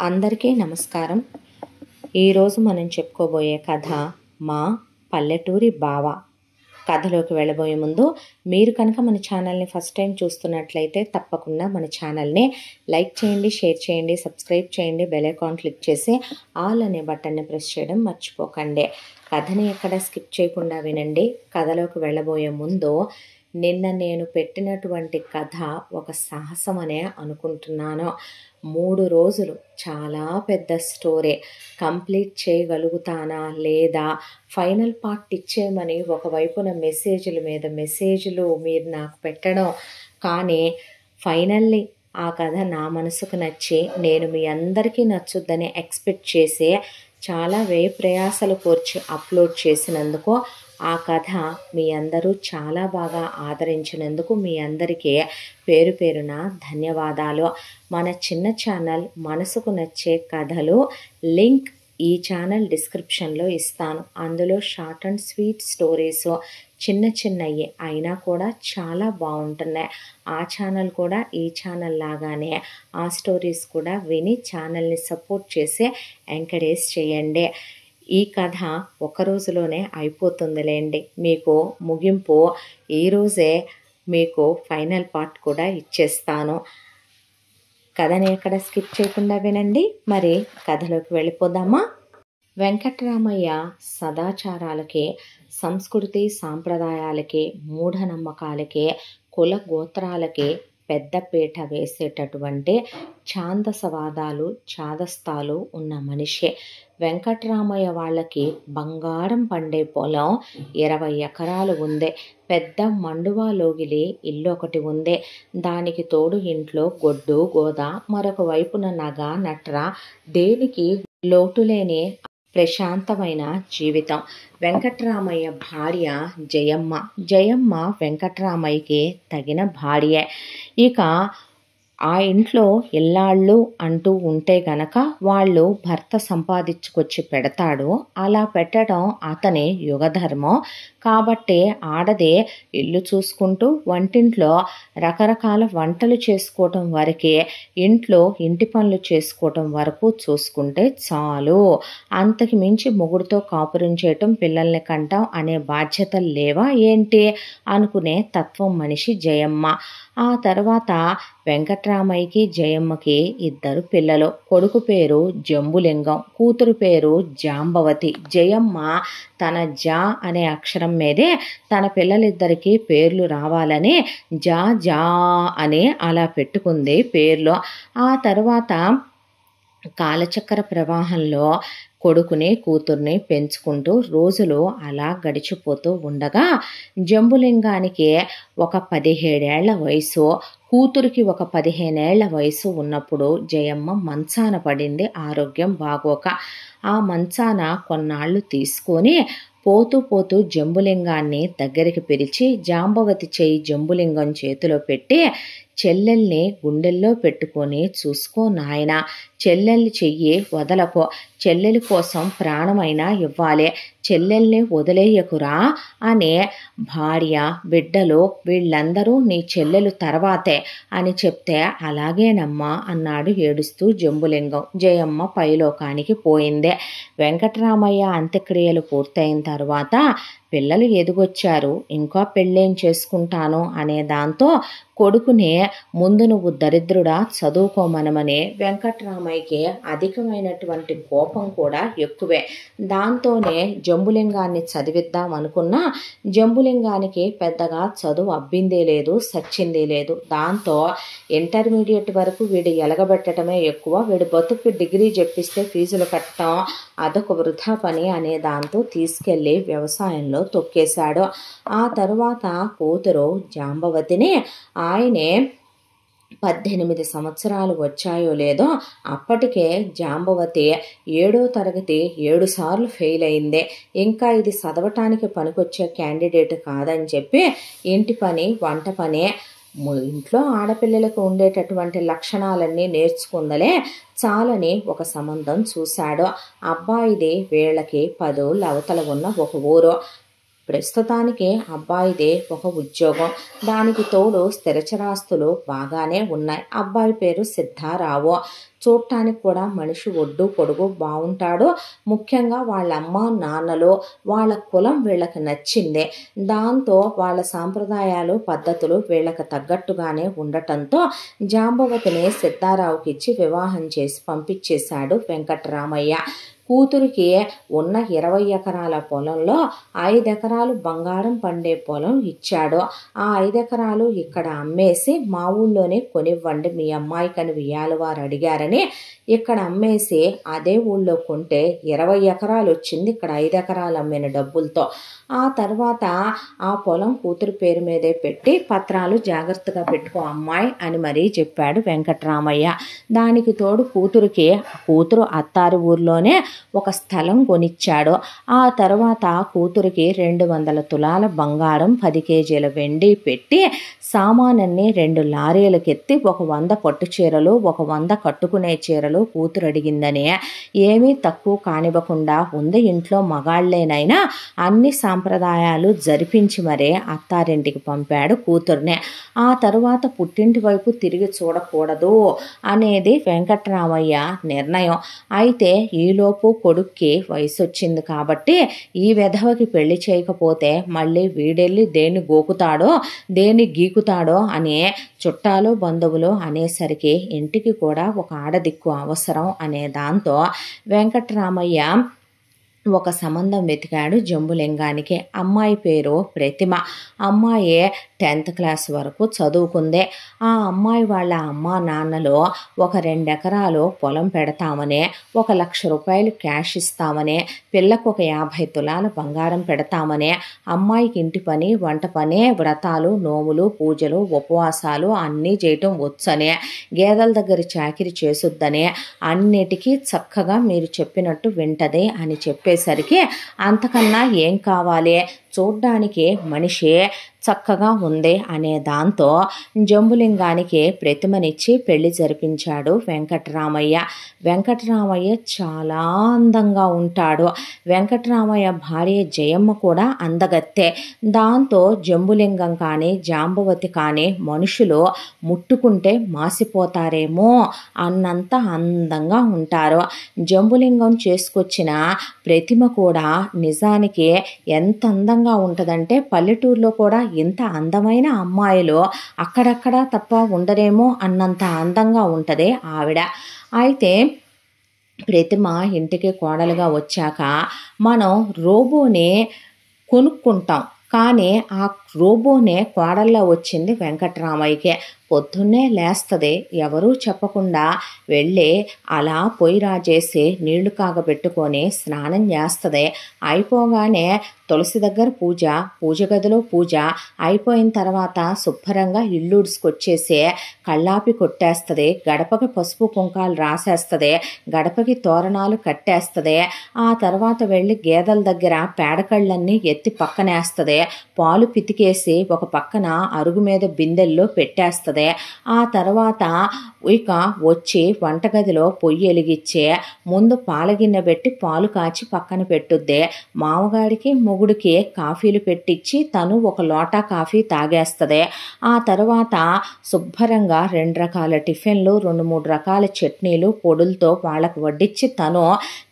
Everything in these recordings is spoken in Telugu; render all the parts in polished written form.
అందరికీ నమస్కారం. ఈరోజు మనం చెప్పుకోబోయే కథ మా పల్లెటూరి బావ. కథలోకి వెళ్ళబోయే ముందు మీరు కనుక మన ఛానల్ని ఫస్ట్ టైం చూస్తున్నట్లయితే తప్పకుండా మన ఛానల్ని లైక్ చేయండి, షేర్ చేయండి, సబ్స్క్రైబ్ చేయండి, బెల్ ఐకాన్ క్లిక్ చేసి ఆల్ అనే బటన్ని ప్రెస్ చేయడం మర్చిపోకండి. కథని ఎక్కడ స్కిప్ చేయకుండా వినండి. కథలోకి వెళ్ళబోయే ముందు నిన్న నేను పెట్టినటువంటి కథ ఒక సాహసం అనే అనుకుంటున్నాను. 3 రోజులు చాలా పెద్ద స్టోరీ. కంప్లీట్ చేయగలుగుతానా లేదా, ఫైనల్ పార్ట్ ఇచ్చేయమని ఒకవైపున మెసేజ్ల మీద మెసేజ్లు మీరు నాకు పెట్టడం, కానీ ఫైనల్లీ ఆ కథ నా మనసుకు నచ్చి నేను మీ అందరికీ నచ్చుద్దని ఎక్స్పెక్ట్ చేసి చాలా వ్యయ ప్రయాసలు కోర్చి అప్లోడ్ చేసినందుకు, ఆ కథ మీ అందరూ చాలా బాగా ఆదరించినందుకు మీ అందరికీ పేరు పేరున ధన్యవాదాలు. మన చిన్న ఛానల్ మనసుకు నచ్చే కథలు లింక్ ఈ ఛానల్ డిస్క్రిప్షన్లో ఇస్తాను. అందులో షార్ట్ అండ్ స్వీట్ స్టోరీస్ చిన్న చిన్నవి అయినా కూడా చాలా బాగుంటున్నాయి. ఆ ఛానల్ కూడా ఈ ఛానల్ లాగానే ఆ స్టోరీస్ కూడా విని ఛానల్ని సపోర్ట్ చేసి ఎంకరేజ్ చేయండి. ఈ కథ ఒక రోజులోనే అయిపోతుందిలేండి. మీకు ముగింపు ఈరోజే మీకు ఫైనల్ పార్ట్ కూడా ఇచ్చేస్తాను. కథని ఎక్కడ స్కిప్ చేయకుండా వినండి. మరి కథలోకి వెళ్ళిపోదామా? వెంకటరామయ్య సదాచారాలకి, సంస్కృతి సాంప్రదాయాలకి, మూఢనమ్మకాలకి, కుల గోత్రాలకి పెద్దపీట వేసేటటువంటి ఛాందసవాదాలు, చాదస్తాలు ఉన్న మనిషి. వెంకటరామయ్య వాళ్ళకి బంగారం పండే పొలం 20 ఎకరాలు ఉంది. పెద్ద మండువా లోగిలి ఇల్లు ఒకటి ఉంది. దానికి తోడు ఇంట్లో గొడ్డు గోద, మరొక వైపున నగ నట్ర, దేనికి లోటులేని ప్రశాంతమైన జీవితం. వెంకటరామయ్య భార్య జయమ్మ వెంకటరామయ్యకి తగిన భార్యే. ఇక ఆ ఇంట్లో ఇల్లాళ్ళు అంటూ ఉంటే గనక వాళ్ళు భర్త సంపాదించుకొచ్చి పెడతాడు. అలా పెట్టడం అతని యుగధర్మం. కాబట్టి ఆడదే ఇల్లు చూసుకుంటూ వంటింట్లో రకరకాల వంటలు చేసుకోవటం వరకే, ఇంట్లో ఇంటి పనులు చేసుకోవటం వరకు చూసుకుంటే చాలు. అంతకు మించి మొగుడుతో కాపురం చేయటం, పిల్లల్ని కంటాం అనే బాధ్యతలు లేవా ఏంటి అనుకునే తత్వం మనిషి జయమ్మ. ఆ తర్వాత వెంకటరామయ్యకి జయమ్మకి 2 పిల్లలు. కొడుకు పేరు జంబులింగం, కూతురు పేరు జాంబవతి. జయమ్మ తన జా అనే అక్షరం మీదే తన పిల్లలిద్దరికీ పేర్లు రావాలని జా అని అలా పెట్టుకుంది పేర్లు. ఆ తర్వాత కాలచక్ర ప్రవాహంలో కొడుకుని కూతుర్ని పెంచుకుంటూ రోజులు అలా గడిచిపోతూ ఉండగా, జంబులింగానికి ఒక 17 ఏళ్ల వయసు, కూతురికి ఒక 15 ఏళ్ల వయసు ఉన్నప్పుడు జయమ్మ మంచాన పడింది ఆరోగ్యం బాగోక. ఆ మంచాన కొన్నాళ్ళు తీసుకొని పోతూ జంబులింగాన్ని దగ్గరికి పిలిచి జాంబవతి చేయి జంబులింగం చేతిలో పెట్టి, చెల్లెల్ని గుండెల్లో పెట్టుకొని చూసుకో నాయనా, చెల్లెల్ని చెయ్యి వదలకు, చెల్లెలి కోసం ప్రాణమైనా ఇవ్వాలి, చెల్లెల్ని వదిలేయకురా అని భార్య బిడ్డలు వీళ్ళందరూ నీ చెల్లెలు తర్వాతే అని చెప్తే అలాగేనమ్మా అన్నాడు ఏడుస్తూ జంబులింగం. జయమ్మ పైలోకానికి పోయిందే. వెంకటరామయ్య అంత్యక్రియలు పూర్తయిన తర్వాత పిల్లలు ఎదిగొచ్చారు. ఇంకా పెళ్ళేం చేసుకుంటాను అనే దాంతో కొడుకునే ముందు నువ్వు దరిద్రుడా చదువుకోమనమని వెంకటరామయ్యకి అధికమైనటువంటి కోపం కూడా ఎక్కువే. దాంతోనే జంబులింగాన్ని చదివిద్దాం అనుకున్నా జంబులింగానికి పెద్దగా చదువు అబ్బిందే లేదు, సచ్చిందే లేదు. దాంతో ఇంటర్మీడియట్ వరకు వీడు ఎలగబెట్టడమే ఎక్కువ. వీడు బతుకు డిగ్రీ చెప్పిస్తే ఫీజులు కట్టడం అదొక వృధా పని అనే దాంతో తీసుకెళ్ళి వ్యవసాయంలో తొక్కేశాడు. ఆ తరువాత కూతురు జాంబవతిని ఆయనే 18 సంవత్సరాలు వచ్చాయో లేదో అప్పటికే జాంబవతి 7వ తరగతి 7 సార్లు ఫెయిల్ అయింది. ఇంకా ఇది చదవటానికి పనికొచ్చే క్యాండిడేట్ కాదని చెప్పి ఇంటి పని, వంట పని, ఇంట్లో ఆడపిల్లలకు ఉండేటటువంటి లక్షణాలన్నీ నేర్చుకుందలే చాలని ఒక సంబంధం చూశాడు. అబ్బాయిది వీళ్ళకి 10 అవతల ఉన్న ఒక ఊరు. ప్రస్తుతానికి అబ్బాయిదే ఒక ఉద్యోగం, దానికి తోడు స్థిరచరాస్తులు బాగానే ఉన్నాయి. అబ్బాయి పేరు సిద్ధారావు. చూడటానికి కూడా మనిషి ఒడ్డు పొడుగు బాగుంటాడు. ముఖ్యంగా వాళ్ళ అమ్మ నాన్నలు వాళ్ళ కులం వీళ్ళకి నచ్చిందే. దాంతో వాళ్ళ సాంప్రదాయాలు పద్ధతులు వీళ్ళకి తగ్గట్టుగానే ఉండటంతో జాంబవతిని సిద్ధారావుకి ఇచ్చి వివాహం చేసి పంపించేశాడు వెంకట్రామయ్య. కూతురికి ఉన్న 20 ఎకరాల పొలంలో 5 ఎకరాలు బంగారం పండే పొలం ఇచ్చాడు. ఆ 5 ఎకరాలు ఇక్కడ అమ్మేసి మా ఊళ్ళోనే కొనివ్వండి మీ అమ్మాయికని వియ్యాల వారు అడిగారని ఇక్కడ అమ్మేసి అదే ఊళ్ళో కొంటే 20 ఎకరాలు వచ్చింది ఇక్కడ 5 ఎకరాలు అమ్మిన డబ్బులతో. ఆ తర్వాత ఆ పొలం కూతురు పేరు మీదే పెట్టి పత్రాలు జాగ్రత్తగా పెట్టుకో అమ్మాయి అని మరీ చెప్పాడు వెంకట్రామయ్య. దానికి తోడు కూతురు అత్తారి ఊర్లోనే ఒక స్థలం కొనిచ్చాడు. ఆ తర్వాత కూతురికి 200 తులాల బంగారం 10 కేజీల వెండి పెట్టి సామానన్ని 2 లారీలకెత్తి ఒక 100 పట్టు చీరలు 100 కట్టుకునే చీరలు కూతురు అడిగిందని ఏమీ తక్కువ కానివ్వకుండా ఉంది ఇంట్లో మగాళ్లేనైనా అన్ని సాంప్రదాయాలు జరిపించి మరే అత్తారింటికి పంపాడు కూతుర్నే. ఆ తరువాత పుట్టింటి వైపు తిరిగి చూడకూడదు అనేది వెంకట్రామయ్య నిర్ణయం. అయితే ఈలోపు కొడుక్కి వయసు వచ్చింది కాబట్టి ఈ వెధవకి పెళ్లి చేయకపోతే మళ్ళీ వీడెళ్ళి దేన్ని గోకుతాడో దేన్ని గీకుతాడో అని చుట్టాలు బంధువులు అనేసరికి ఇంటికి కూడా ఒక ఆడదిక్కు అవసరం అనే దాంతో వెంకట్రామయ్య ఒక సంబంధం వెతికాడు జంబులింగానికి. అమ్మాయి పేరు ప్రతిమ. అమ్మాయి 10th క్లాస్ వరకు చదువుకుందే. ఆ అమ్మాయి వాళ్ళ అమ్మా నాన్నలు ఒక 2 ఎకరాలు పొలం పెడతామని 1 లక్ష రూపాయలు క్యాష్ ఇస్తామని పిల్లకు ఒక 50 తులాల బంగారం పెడతామని అమ్మాయికి ఇంటి పని వంట పని వ్రతాలు నోములు పూజలు ఉపవాసాలు అన్నీ చేయటం వచ్చని గేదెల దగ్గర చాకిరి చేసుద్దని అన్నిటికీ చక్కగా మీరు చెప్పినట్టు వింటది అని చెప్పేసరికి అంతకన్నా ఏం కావాలి చూడ్డానికి మనిషి చక్కగా ఉంది అనే దాంతో జంబులింగానికి ప్రతిమనిచ్చి పెళ్లి జరిపించాడు వెంకట్రామయ్య. వెంకట్రామయ్య చాలా అందంగా ఉంటాడు. వెంకట్రామయ్య భార్య జయమ్మ కూడా అందగత్తే. దాంతో జంబులింగం కానీ జాంబవతి కానీ మనుషులు ముట్టుకుంటే మాసిపోతారేమో అన్నంత అందంగా ఉంటారు. జంబులింగం చేసుకొచ్చిన ప్రతిమ కూడా నిజానికి ఎంత అందంగా ఉంటుందంటే పల్లెటూరులో కూడా ఇంత అందమైన అమ్మాయిలు అక్కడక్కడ తప్ప ఉండరేమో అన్నంత అందంగా ఉంటుంది ఆవిడ. అయితే ప్రతిమ ఇంటికి కోడలుగా వచ్చాక మనం రోబోని కొనుక్కుంటాం, కానీ ఆ రోబోనే కోడల్లో వచ్చింది వెంకట్రామయ్యకే. పొద్దున్నే లేస్తుంది, ఎవరూ చెప్పకుండా వెళ్ళి అలా పొయ్యి రాజేసి నీళ్లు కాగబెట్టుకొని స్నానం చేస్తుంది. అయిపోగానే తులసి దగ్గర పూజ గదిలో పూజ అయిపోయిన తర్వాత శుభ్రంగా ఇల్లుడ్చుకొచ్చేసి కళ్ళాపి కొట్టేస్తుంది. గడపకి పసుపు కుంకాలు రాసేస్తుంది, గడపకి తోరణాలు కట్టేస్తుంది. ఆ తర్వాత వెళ్ళి గేదెల దగ్గర పేడకళ్ళన్నీ ఎత్తి పక్కనేస్తుంది. పాలు పితికేసి ఒక పక్కన అరుగు మీద బిందెల్లో పెట్టేస్తుంది. ఆ తర్వాత ఇక వచ్చి వంటగదిలో పొయ్యి వెలిగించే ముందు పాలగిన్నె పెట్టి పాలు కాచి పక్కన పెట్టుద్ది. మామగాడికి మొగుడికి కాఫీలు పెట్టించి తను ఒక లోటా కాఫీ తాగేస్తుంది. ఆ తర్వాత శుభ్రంగా 2 రకాల టిఫిన్లు 2-3 రకాల చట్నీలు పొడులతో వాళ్ళకు వడ్డించి తను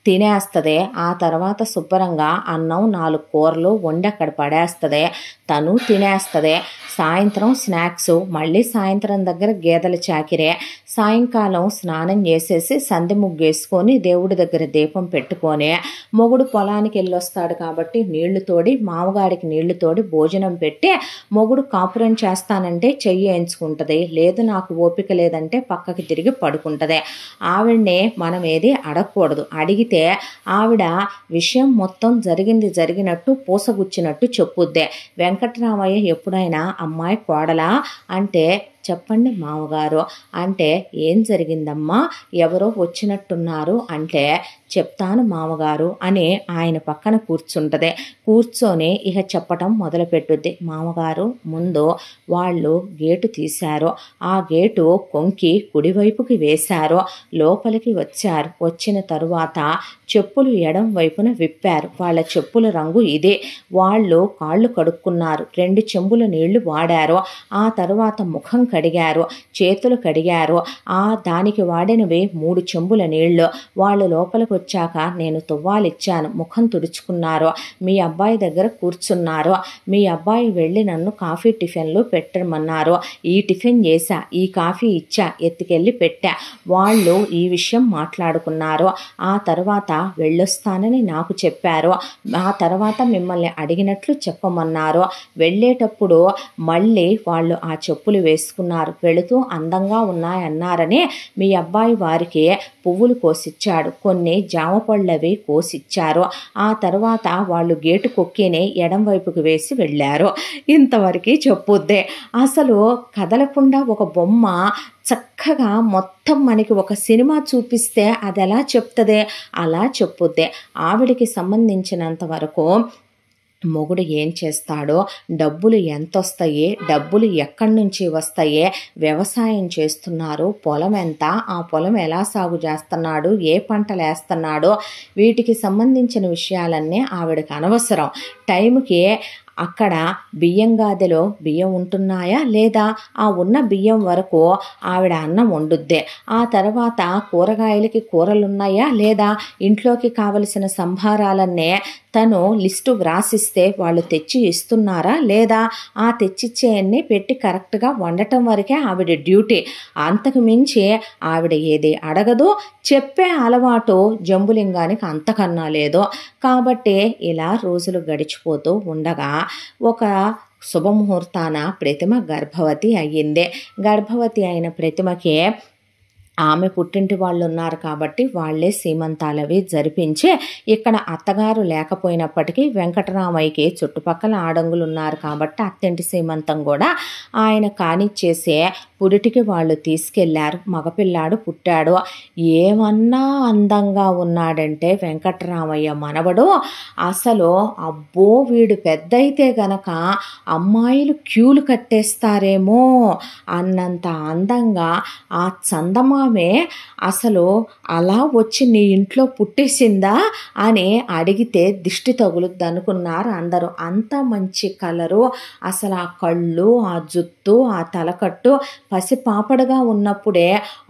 తినేస్తుంది. ఆ తర్వాత శుభ్రంగా అన్నం 4 కూరలు వండి అక్కడ పడేస్తుంది, తను తినేస్తుంది. సాయంత్రం స్నాక్స్, మళ్ళీ సాయంత్రం దగ్గర గేదెల చాకిరే. సాయంకాలం స్నానం చేసేసి సంధి ముగ్గేసుకొని దేవుడి దగ్గర దీపం పెట్టుకొని మొగుడు పొలానికి వెళ్ళొస్తాడు కాబట్టి నీళ్లు తోడి మామగాడికి నీళ్లు తోడి భోజనం పెట్టి మొగుడు కాపురం చేస్తానంటే చెయ్యి వేయించుకుంటుంది, లేదు నాకు ఓపిక లేదంటే పక్కకి తిరిగి పడుకుంటుంది. ఆవిడ్ని మనం ఏది అడగకూడదు. అడిగితే ఆవిడ విషయం మొత్తం జరిగినట్టు పూసగుచ్చినట్టు చెప్పుద్దే. వెంకట్రామయ్య ఎప్పుడైనా అమ్మాయి కోడలా అంటే చెప్పండి మామగారు అంటే ఏం జరిగిందమ్మా, ఎవరో వచ్చినట్టున్నారు అంటే చెప్తాను మామగారు అని ఆయన పక్కన కూర్చుంటది. కూర్చొని ఇక చెప్పటం మొదలుపెట్టుద్ది. మామగారు ముందు వాళ్ళు గేటు తీశారు, ఆ గేటు కొంకి కుడివైపుకి వేశారు, లోపలికి వచ్చారు. వచ్చిన తరువాత చెప్పులు ఎడం వైపున విప్పారు. వాళ్ళ చెప్పుల రంగు ఇదే. వాళ్ళు కాళ్ళు కడుక్కున్నారు, 2 చెంబుల నీళ్లు వాడారు. ఆ తర్వాత ముఖం కడిగారు, చేతులు కడిగారు. దానికి వాడినవి 3 చెంబుల నీళ్లు. వాళ్ళు లోపలికి వచ్చాక నేను తువ్వాలిచ్చాను, ముఖం తుడుచుకున్నారు. మీ అబ్బాయి దగ్గర కూర్చున్నారు. మీ అబ్బాయి వెళ్ళి నన్ను కాఫీ టిఫిన్లు పెట్టమన్నారు. ఈ టిఫిన్ చేశా, ఈ కాఫీ ఇచ్చా, ఎత్తుకెళ్ళి పెట్టా. వాళ్ళు ఈ విషయం మాట్లాడుకున్నారు. ఆ తర్వాత వెళ్ళొస్తానని నాకు చెప్పారు. ఆ తర్వాత మిమ్మల్ని అడిగినట్లు చెప్పమన్నారు. వెళ్ళేటప్పుడు మళ్ళీ వాళ్ళు ఆ చెప్పులు వేసుకున్నారు. వెళుతూ అందంగా ఉన్నాయన్నారని మీ అబ్బాయి వారికి పువ్వులు కోసిచ్చాడు, కొన్ని జామ పళ్ళవి కోసిచ్చారు. ఆ తర్వాత వాళ్ళు గేటు కొక్కిని ఎడం వైపుకు వేసి వెళ్ళారు. ఇంతవరకు చెప్పుద్దే. అసలు కదలకుండా ఒక బొమ్మ చక్కగా మొత్తం మనకి ఒక సినిమా చూపిస్తే అది ఎలా చెప్తుంది, అలా చెప్పుద్దే. ఆవిడికి సంబంధించినంత వరకు మొగుడు ఏం చేస్తాడో, డబ్బులు ఎంత వస్తాయి, డబ్బులు ఎక్కడి నుంచి వస్తాయి, వ్యవసాయం చేస్తున్నారు, పొలం ఎంత, ఆ పొలం ఎలా సాగు చేస్తున్నాడు, ఏ పంటలు వేస్తున్నాడో, వీటికి సంబంధించిన విషయాలన్నీ ఆవిడకి అనవసరం. టైంకి అక్కడ బియ్యం గాదెలో బియ్యం ఉంటున్నాయా లేదా, ఆ ఉన్న బియ్యం వరకు ఆవిడ అన్నం వండుద్దే. ఆ తర్వాత కూరగాయలకి కూరలు ఉన్నాయా లేదా, ఇంట్లోకి కావలసిన సంభారాలన్నే తను లిస్టు వ్రాసిస్తే వాళ్ళు తెచ్చి ఇస్తున్నారా లేదా, ఆ తెచ్చిచ్చేయన్ని పెట్టి కరెక్ట్గా వండటం వరకే ఆవిడ డ్యూటీ. అంతకు మించి ఆవిడ ఏది అడగదు. చెప్పే అలవాటు జంబులింగానికి అంతకన్నా లేదు. కాబట్టి ఇలా రోజులు గడిచిపోతూ ఉండగా ఒక శుభముహూర్తాన ప్రతిమ గర్భవతి అయ్యింది. గర్భవతి అయిన ప్రతిమకి ఆమె పుట్టింటి వాళ్ళు ఉన్నారు కాబట్టి వాళ్ళే సీమంతాలవి జరిపించి, ఇక్కడ అత్తగారు లేకపోయినప్పటికీ వెంకటరామయ్యకి చుట్టుపక్కల ఆడంగులు ఉన్నారు కాబట్టి అత్తింటి సీమంతం కూడా ఆయన కానిచ్చేసే పురిటికి వాళ్ళు తీసుకెళ్లారు. మగపిల్లాడు పుట్టాడు. ఏమన్నా అందంగా ఉన్నాడంటే వెంకటరామయ్య మనవడు. అసలు అబ్బో వీడు పెద్దయితే గనక అమ్మాయిలు క్యూలు కట్టేస్తారేమో అన్నంత అందంగా ఆ చందమామే అసలు అలా వచ్చి నీ ఇంట్లో పుట్టేసిందా అని అడిగితే దిష్టి తగులుద్ది అనుకున్నారు అందరూ. అంత మంచి కలరు, అసలు ఆ కళ్ళు, ఆ జుత్తు, ఆ తలకట్టు పసిపాపడుగా ఉన్నప్పుడే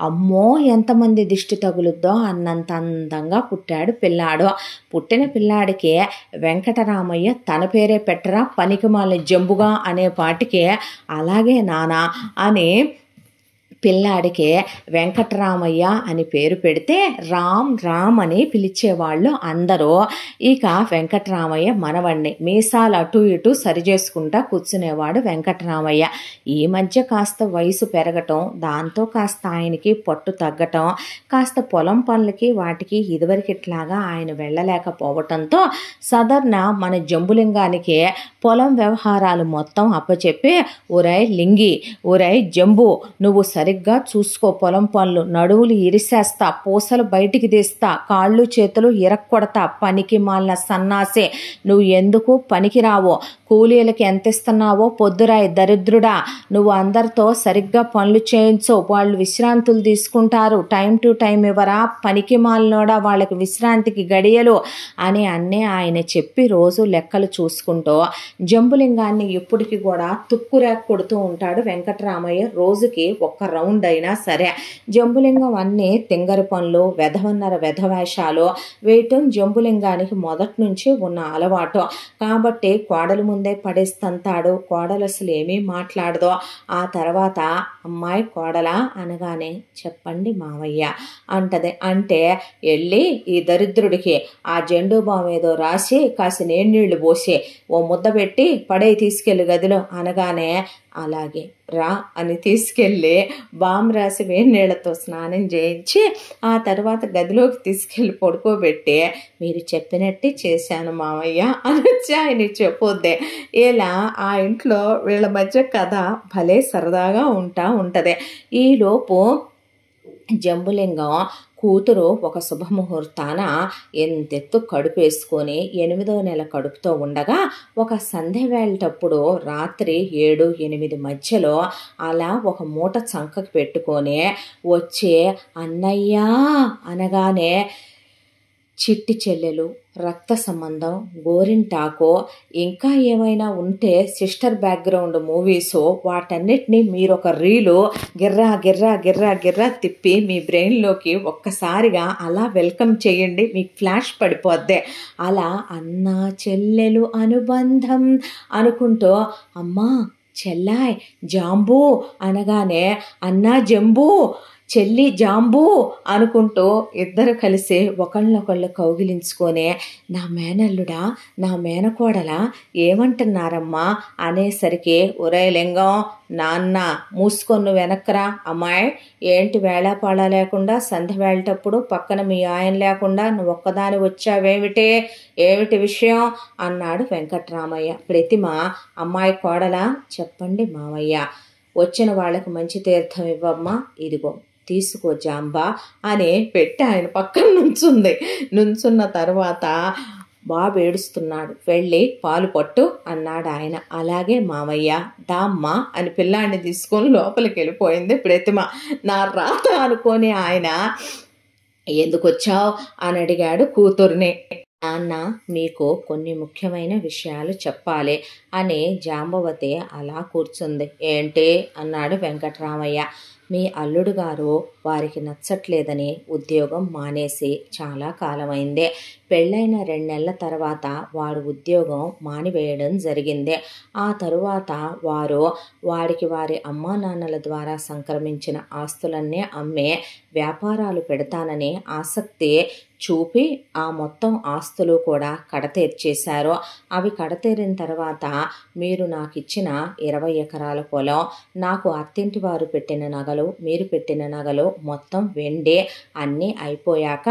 అమ్మో ఎంతమంది దిష్టి తగులుద్దో అన్నంత అందంగా పుట్టాడు పిల్లాడు. పుట్టిన పిల్లాడికి వెంకటరామయ్య తన పేరే పెట్టరా, పనికిమాలిన జంబుగా అనే పాటికి అలాగే నానా అని పిల్లాడికి వెంకటరామయ్య అని పేరు పెడితే రామ్ రామ్ అని పిలిచేవాళ్ళు అందరూ. ఇక వెంకటరామయ్య మనవణ్ణి మీసాలు అటు ఇటు సరిచేసుకుంటా కూర్చునేవాడు వెంకటరామయ్య. ఈ మధ్య కాస్త వయసు పెరగటం, దాంతో కాస్త ఆయనకి పట్టు తగ్గటం, కాస్త పొలం పనులకి వాటికి ఇదివరకిట్లాగా ఆయన వెళ్ళలేకపోవటంతో సదర్న మన జంబులింగానికి పొలం వ్యవహారాలు మొత్తం అప్పచెప్పి, ఒరై లింగి, ఒరై జంబు, నువ్వు సరిగ్గా చూసుకో పొలం పనులు, నడువులు ఇరిసేస్తా, పూసలు బయటికి తీస్తా, కాళ్ళు చేతులు ఇరక్కొడతా, పనికి మాలిన సన్నాసే, నువ్వు ఎందుకు పనికి రావో, కూలీలకి ఎంత ఇస్తున్నావో పొద్దురాయి దరిద్రుడా, నువ్వు అందరితో సరిగ్గా పనులు చేయించో, వాళ్ళు విశ్రాంతులు తీసుకుంటారు, టైం టు టైం ఇవ్వరా, పనికి మాలినోడా, వాళ్ళకి విశ్రాంతికి గడియలు అని అన్నీ ఆయన చెప్పి రోజు లెక్కలు చూసుకుంటూ జంబులింగాన్ని ఇప్పటికి కూడా తుక్కురేక కొడుతూ ఉంటాడు వెంకటరామయ్య. రోజుకి ఒక్క రౌండ్ అయినా సరే. జంబులింగం అన్నీ తింగరి పనులు, వెధవన్నర వెధవేషాలు వేయటం జంబులింగానికి మొదటి నుంచి ఉన్న అలవాటు. కాబట్టి కోడలు ముందే పడేస్తంతాడు. కోడలు అసలు ఏమీ మాట్లాడదో. ఆ తర్వాత అమ్మాయి కోడలా అనగానే చెప్పండి మావయ్య అంటది. అంటే వెళ్ళి ఈ దరిద్రుడికి ఆ జెండు బామ్ ఏదో రాసి కాసి నీళ్ళు పోసి ఓ ముద్ద పెట్టి పడే తీసుకెళ్ళి గదిలో అనగానే అలాగే రా అని తీసుకెళ్ళి బామ్ రాసి వేడి నీళ్లతో స్నానం చేయించి ఆ తర్వాత గదిలోకి తీసుకెళ్ళి పడుకోబెట్టి మీరు చెప్పినట్టే చేశాను మామయ్య అని వచ్చి ఆయన చెప్పొద్దే. ఇలా ఆ ఇంట్లో వీళ్ళ మధ్య కథ భలే సరదాగా ఉంటుంది. ఈలోపు జంబులింగం కూతురు ఒక శుభముహూర్తాన ఎంతెత్తు కడుపు వేసుకొని 8వ నెల కడుపుతో ఉండగా ఒక సంధ్య వేళటప్పుడు రాత్రి 7-8 మధ్యలో అలా ఒక మూట చంకకి పెట్టుకొని వచ్చి అన్నయ్యా అనగానే చిట్టి చెల్లెలు, రక్త సంబంధం, గోరింటాకో, ఇంకా ఏమైనా ఉంటే సిస్టర్ బ్యాక్గ్రౌండ్ మూవీసో, వాటన్నిటినీ మీరు ఒక రీలు గిర్రా గిర్రా గిర్రా గిర్రా తిప్పి మీ బ్రెయిన్లోకి ఒక్కసారిగా అలా వెల్కమ్ చేయండి. మీకు ఫ్లాష్ పడిపోద్ది. అలా అన్న చెల్లెలు అనుబంధం అనుకుంటూ అమ్మా చెల్లాయ్ జాంబూ అనగానే అన్నా జంబూ చెల్లి జాంబూ అనుకుంటూ ఇద్దరు కలిసి ఒకళ్ళనొకళ్ళు కౌగిలించుకొని నా మేనల్లుడా నా మేనకోడలా ఏమంటున్నారమ్మా అనేసరికి ఒరే లింగం నాన్న మూసుకొని వెనక్కరా అమ్మాయి ఏంటి వేళాపాళ లేకుండా సంధ్య వేళటప్పుడు పక్కన మీ ఆయన లేకుండా నువ్వు ఒక్కదాని వచ్చావేమిటి ఏమిటి విషయం అన్నాడు వెంకట్రామయ్య. ప్రతిమ అమ్మాయి కోడలా చెప్పండి మావయ్య వచ్చిన వాళ్ళకు మంచి తీర్థం ఇవ్వమ్మా ఇదిగో తీసుకో జాంబా అని పెట్టి ఆయన పక్కన నుంచున్న తర్వాత బాబు ఏడుస్తున్నాడు వెళ్ళి పాలు పట్టు అన్నాడు ఆయన. అలాగే మామయ్య దామ్మా అని పిల్లాడిని తీసుకొని లోపలికి వెళ్ళిపోయింది ప్రతిమ. నా రాత అనుకొని ఆయన ఎందుకు వచ్చావు అని అడిగాడు కూతుర్ని. నాన్న మీకు కొన్ని ముఖ్యమైన విషయాలు చెప్పాలి అని జాంబవతి అలా కూర్చుంది. ఏంటి అన్నాడు వెంకట్రామయ్య. మీ అల్లుడు గారు వారికి నచ్చట్లేదని ఉద్యోగం మానేసి చాలా కాలమైందే. పెళ్ళైన 2 నెలల తర్వాత వాడు ఉద్యోగం మానివేయడం జరిగింది. ఆ తరువాత వారికి వారి అమ్మా నాన్నల ద్వారా సంక్రమించిన ఆస్తులన్నీ అమ్మే వ్యాపారాలు పెడతానని ఆసక్తి చూపి ఆ మొత్తం ఆస్తులు కూడా కడతీర్చేశారు. అవి కడతీరిన తర్వాత మీరు నాకు ఇచ్చిన 20 ఎకరాల పొలం, నాకు అత్తింటి వారు పెట్టిన నగలు, మీరు పెట్టిన నగలు, మొత్తం వెండి అన్నీ అయిపోయాక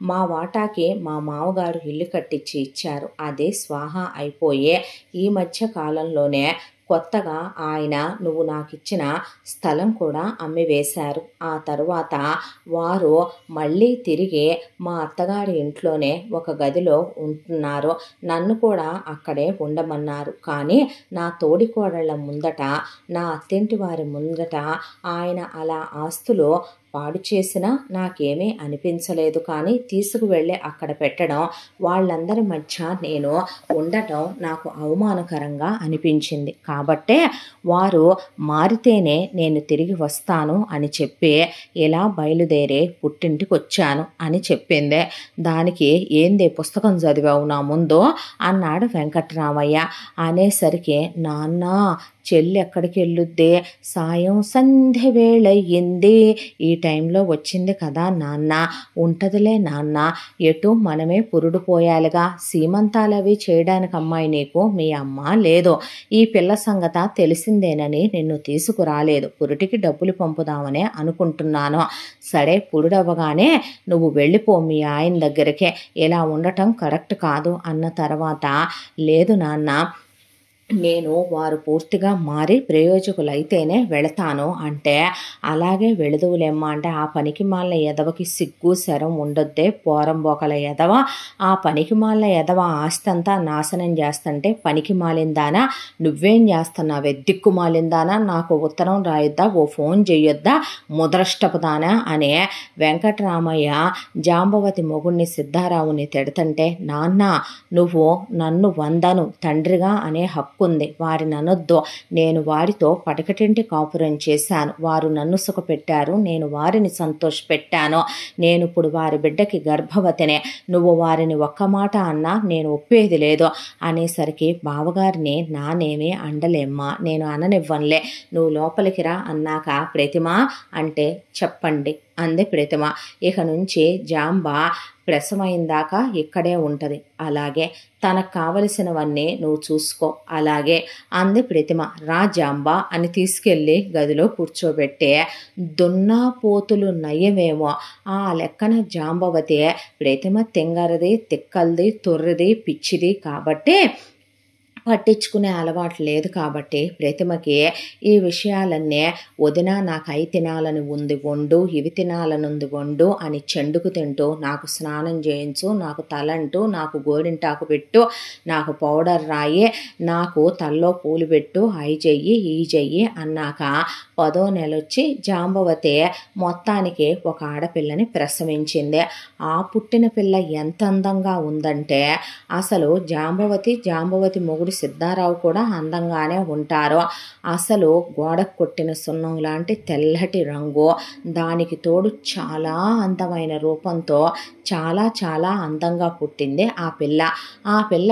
మా వాటాకి మా మామగారు ఇల్లు కట్టించి ఇచ్చారు. అదే స్వాహా అయిపోయే ఈ మధ్య కాలంలోనే కొత్తగా ఆయన నువ్వు నాకు ఇచ్చిన స్థలం కూడా అమ్మివేశారు. ఆ తరువాత వారు మళ్ళీ తిరిగి మా అత్తగారి ఇంట్లోనే ఒక గదిలో ఉంటున్నారు. నన్ను కూడా అక్కడే ఉండమన్నారు. కానీ నా తోడికోడళ్ల ముందట, నా అత్తింటి వారి ముందట ఆయన అలా ఆస్తులు పాడు చేసినా నాకేమీ అనిపించలేదు. కానీ తీసుకువెళ్ళి అక్కడ పెట్టడం, వాళ్ళందరి మధ్య నేను ఉండటం నాకు అవమానకరంగా అనిపించింది. కాబట్టే వారు మారితేనే నేను తిరిగి వస్తాను అని చెప్పి ఇలా బయలుదేరి పుట్టింటికి వచ్చాను అని చెప్పిందే. దానికి ఏందే పుస్తకం చదివావు నా ముందు అన్నాడు వెంకట్రామయ్య. అనేసరికి నాన్న చెల్లి ఎక్కడికి వెళ్ళుద్దే సాయం సంధ్య వేళయ్యింది ఈ టైంలో వచ్చింది కదా నాన్న ఉంటదిలే నాన్న ఎటు మనమే పురుడు పోయాలిగా సీమంతాలవి చేయడానికి అమ్మాయి నీకు మీ అమ్మ లేదు. ఈ పిల్ల సంగత తెలిసిందేనని నిన్ను తీసుకురాలేదు. పురుటికి డబ్బులు పంపుదామనే అనుకుంటున్నాను. సరే పురుడవ్వగానే నువ్వు వెళ్ళిపో మీ ఆయన దగ్గరికే. ఇలా ఉండటం కరెక్ట్ కాదు అన్న తర్వాత లేదు నాన్న నేను వారు పూర్తిగా మారి ప్రయోజకులైతేనే వెళతాను అంటే అలాగే వెళదువులేమ్మా అంటే ఆ పనికి మాలిన ఎదవకి సిగ్గు శరం ఉండొద్దే పోరంబోకల ఎదవ. ఆ పనికి మాలిన ఎదవ ఆస్తి అంతా నాశనం చేస్తుంటే పనికి మాలిందానా నువ్వేం చేస్తున్నావే దిక్కు మాలిందానా నాకు ఉత్తరం రాయొద్దా ఓ ఫోన్ చేయొద్దా ముద్రష్టపదానా అనే వెంకట్రామయ్య జాంబవతి మొగుణ్ణి సిద్ధారావుని తిడుతుంటే నాన్న నువ్వు నన్ను వందను తండ్రిగా అనే హక్కు ఉంది వారిని అనొద్దు. నేను వారితో పడకటింటి కాపురం చేశాను. వారు నన్ను సుఖపెట్టారు. నేను వారిని సంతోషపెట్టాను. నేను ఇప్పుడు వారి బిడ్డకి గర్భవతినే. నువ్వు వారిని ఒక్క మాట అన్నా నేను ఒప్పేది లేదు అనేసరికి బావగారిని నానేమీ అండలేమ్మా నేను అననివ్వనులే నువ్వు లోపలికి రా అన్నాక ప్రతిమ అంటే చెప్పండి అంది ప్రతిమ. ఇక నుంచి జాంబ ప్రసవమైందాకా ఇక్కడే ఉంటుంది. అలాగే తనకు కావలసినవన్నీ నువ్వు చూసుకో అలాగే అంది ప్రతిమ. రా జాంబా అని తీసుకెళ్ళి గదిలో కూర్చోబెట్టే దున్నాపోతులు నయ్యమేమో ఆ లెక్కన జాంబవతి ప్రతిమ తింగరది తిక్కల్ది తొర్రిది పిచ్చిది కాబట్టి పట్టించుకునే అలవాటు లేదు కాబట్టి ప్రతిమకి ఈ విషయాలన్నీ వదిన నాకు అవి తినాలని ఉంది వండు, ఇవి తినాలనుంది వండు అని చెండుకు తింటూ నాకు స్నానం చేయించు, నాకు తలంటూ, నాకు గోరింటాకు పెట్టు, నాకు పౌడర్ రాయి, నాకు తల్లో పూలు పెట్టు, అవి చెయ్యి ఈ చెయ్యి అన్నాక 10వ నెల వచ్చి జాంబవతి మొత్తానికి ఒక ఆడపిల్లని ప్రసవించింది. ఆ పుట్టిన పిల్ల ఎంత అందంగా ఉందంటే అసలు జాంబవతి మొగుడు సిద్ధారావు కూడా అందంగానే ఉంటారు. అసలు గోడకు కొట్టిన సున్నం లాంటి తెల్లటి రంగు, దానికి తోడు చాలా అందమైన రూపంతో చాలా చాలా అందంగా పుట్టింది ఆ పిల్ల. ఆ పిల్ల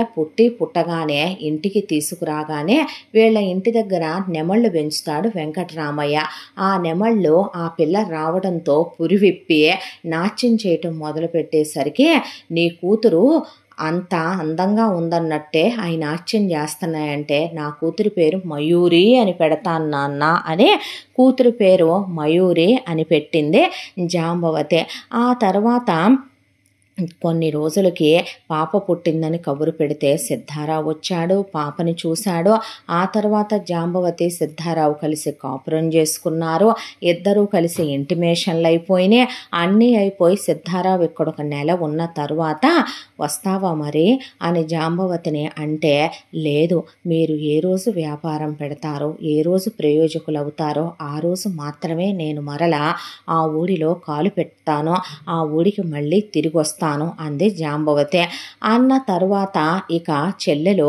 పుట్టగానే ఇంటికి తీసుకురాగానే వీళ్ళ ఇంటి దగ్గర నెమళ్ళు పెంచుతాడు వెంకటరామయ్య. ఆ నెమళ్ళు ఆ పిల్ల రావడంతో పురివిప్పి నాట్యం చేయటం మొదలు పెట్టేసరికి నీ కూతురు అంత అందంగా ఉందన్నట్టే అవి నాట్యం చేస్తున్నాయంటే నా కూతురి పేరు మయూరి అని పెడతాను నాన్న అని కూతురి పేరు మయూరి అని పెట్టింది జాంబవతి. ఆ తర్వాత కొన్ని రోజులకి పాప పుట్టిందని కబురు పెడితే సిద్ధారావు వచ్చాడు, పాపని చూశాడు. ఆ తర్వాత జాంబవతి సిద్ధారావు కలిసి కాపురం చేసుకున్నారు. ఇద్దరూ కలిసి ఇంటిమేషన్లు అయిపోయినాయి. అన్నీ అయిపోయి సిద్ధారావు ఇక్కడ ఒక నెల ఉన్న తర్వాత వస్తావా మరి అని జాంబవతిని అంటే, లేదు, మీరు ఏ రోజు వ్యాపారం పెడతారో, ఏ రోజు ప్రయోజకులు అవుతారో ఆ రోజు మాత్రమే నేను మరలా ఆ ఊరిలో కాలు పెడతాను, ఆ ఊరికి మళ్ళీ తిరిగి వస్తాను అంది జాంబవతి. అన్న తరువాత ఇక చెల్లెలు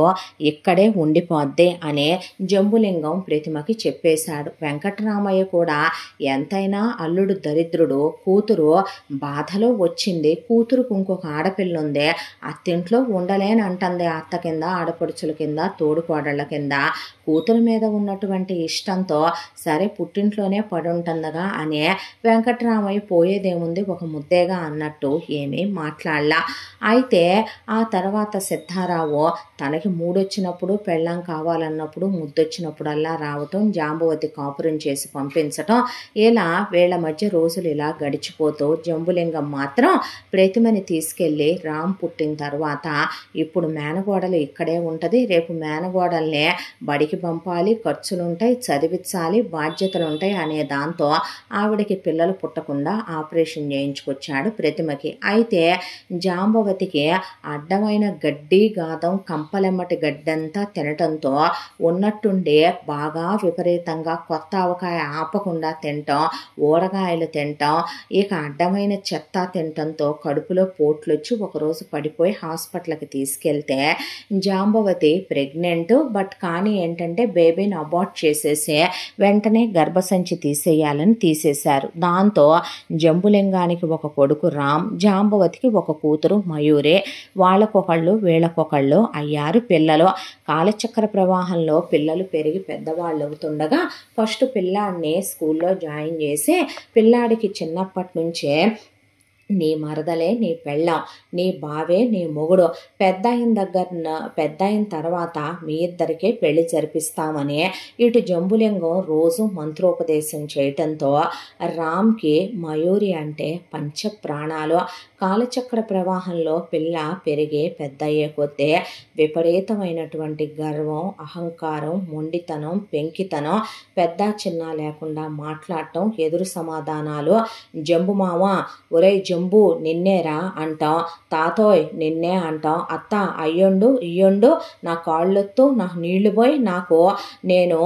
ఇక్కడే ఉండిపోద్ది అని జంబులింగం ప్రతిమకి చెప్పేశాడు. వెంకటరామయ్య కూడా ఎంతైనా అల్లుడు దరిద్రుడు, కూతురు బాధలో వచ్చింది, కూతురుకు ఇంకొక ఆడపిల్ల ఉంది, అత్తింట్లో ఉండలేనంటుంది, అత్త కింద ఆడపడుచుల కింద తోడుకోడళ్ళ కింద, కూతురు మీద ఉన్నటువంటి ఇష్టంతో సరే పుట్టింట్లోనే పడుంటుందగా అని వెంకటరామయ్య పోయేదేముంది ఒక ముద్దేగా అన్నట్టు ఏమీ మాట్లాడలా. అయితే ఆ తర్వాత సిద్ధారావు తనకి మూడొచ్చినప్పుడు, పెళ్ళాం కావాలన్నప్పుడు, ముద్దొచ్చినప్పుడల్లా రావటం, జాంబవతి కాపురం చేసి పంపించటం, ఇలా వీళ్ళ మధ్య రోజులు ఇలా గడిచిపోతూ జంబులింగం మాత్రం ప్రతిమని తీసుకెళ్ళి రామ్ పుట్టిన తర్వాత ఇప్పుడు మేనగోడలు ఇక్కడే ఉంటుంది, రేపు మేనగోడల్ని బడికి పంపాలి, ఖర్చులుంటాయి, చదివించాలి, బాధ్యతలుంటాయి అనే దాంతో ఆవిడకి పిల్లలు పుట్టకుండా ఆపరేషన్ చేయించుకొచ్చాడు ప్రతిమకి. అయితే జాంబవతికి అడ్డమైన గడ్డి గాదం, కంపలెమ్మటి గడ్డంతా తినటంతో ఉన్నట్టుండి బాగా విపరీతంగా కొత్త ఆవకాయ ఆపకుండా తినటం, ఊరగాయలు తినటం, ఇక అడ్డమైన చెత్త తినటంతో కడుపులో పోట్లొచ్చి ఒకరోజు పడిపోయి హాస్పిటల్కి తీసుకెళ్తే జాంబవతి ప్రెగ్నెంట్, బట్ కానీ ఏంటంటే బేబీని అబార్ట్ చేసేసి వెంటనే గర్భసంచి తీసేయాలని తీసేశారు. దాంతో జంబులింగానికి ఒక కొడుకు రామ్, జాంబవతికి ఒక కూతురు మయూరి, వాళ్ళకొకళ్ళు వీళ్ళకొకళ్ళు అయ్యారు పిల్లలు. కాలచక్ర ప్రవాహంలో పిల్లలు పెరిగి పెద్దవాళ్ళు అవుతుండగా ఫస్ట్ పిల్లాడిని స్కూల్లో జాయిన్ చేసి పిల్లాడికి చిన్నప్పటి నుంచే నీ మరదలే నీ పెళ్ళాం, నీ బావే నీ మొగుడు, పెద్ద అయిన తర్వాత మీ ఇద్దరికే పెళ్లి జరిపిస్తామని ఇటు జంబులింగం రోజు మంత్రోపదేశం చేయటంతో రామ్కి మయూరి అంటే పంచ ప్రాణాలు. కాలచక్ర ప్రవాహంలో పిల్ల పెరిగి పెద్ద అయ్యే కొద్దీ విపరీతమైనటువంటి గర్వం, అహంకారం, మొండితనం, పెంకితనం, పెద్ద చిన్న లేకుండా మాట్లాడటం, ఎదురు సమాధానాలు, జంబు మామ ఒరే జంబు నిన్నేరా అంటాం, తాతోయ్ నిన్నే అంటాం, అత్త అయ్యుండు ఇయ్యుండు, నా కాళ్ళొత్తు, నాకు నీళ్లు పోయి, నేను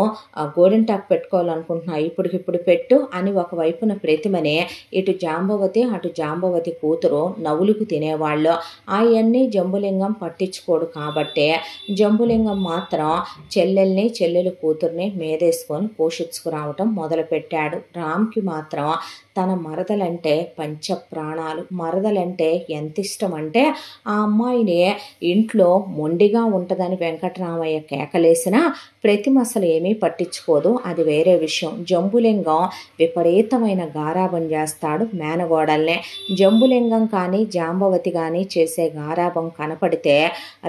గోరింటాకు పెట్టుకోవాలనుకుంటున్నా, ఇప్పటికిప్పుడు పెట్టు అని ఒకవైపున ప్రతిమని ఇటు జాంబవతి అటు జాంబవతి కూతురు నవ్వులకు తినేవాళ్ళు. అవన్నీ జంబులింగం పట్టించుకోడు కాబట్టి జంబులింగం మాత్రం చెల్లెలు కూతుర్ని మేదేసుకొని పోషించుకురావటం మొదలుపెట్టాడు. రామ్కి మాత్రం తన మరదలంటే పంచ ప్రాణాలు. మరదలంటే ఎంత ఇష్టం అంటే ఆ అమ్మాయిని ఇంట్లో మొండిగా ఉంటుందని వెంకటరామయ్య కేకలేసినా ప్రతిమ అసలు ఏమీ పట్టించుకోదు, అది వేరే విషయం. జంబులింగం విపరీతమైన గారాబం చేస్తాడు మేనగోడల్ని. జంబులింగం కానీ జాంబవతి కానీ చేసే గారాబం కనపడితే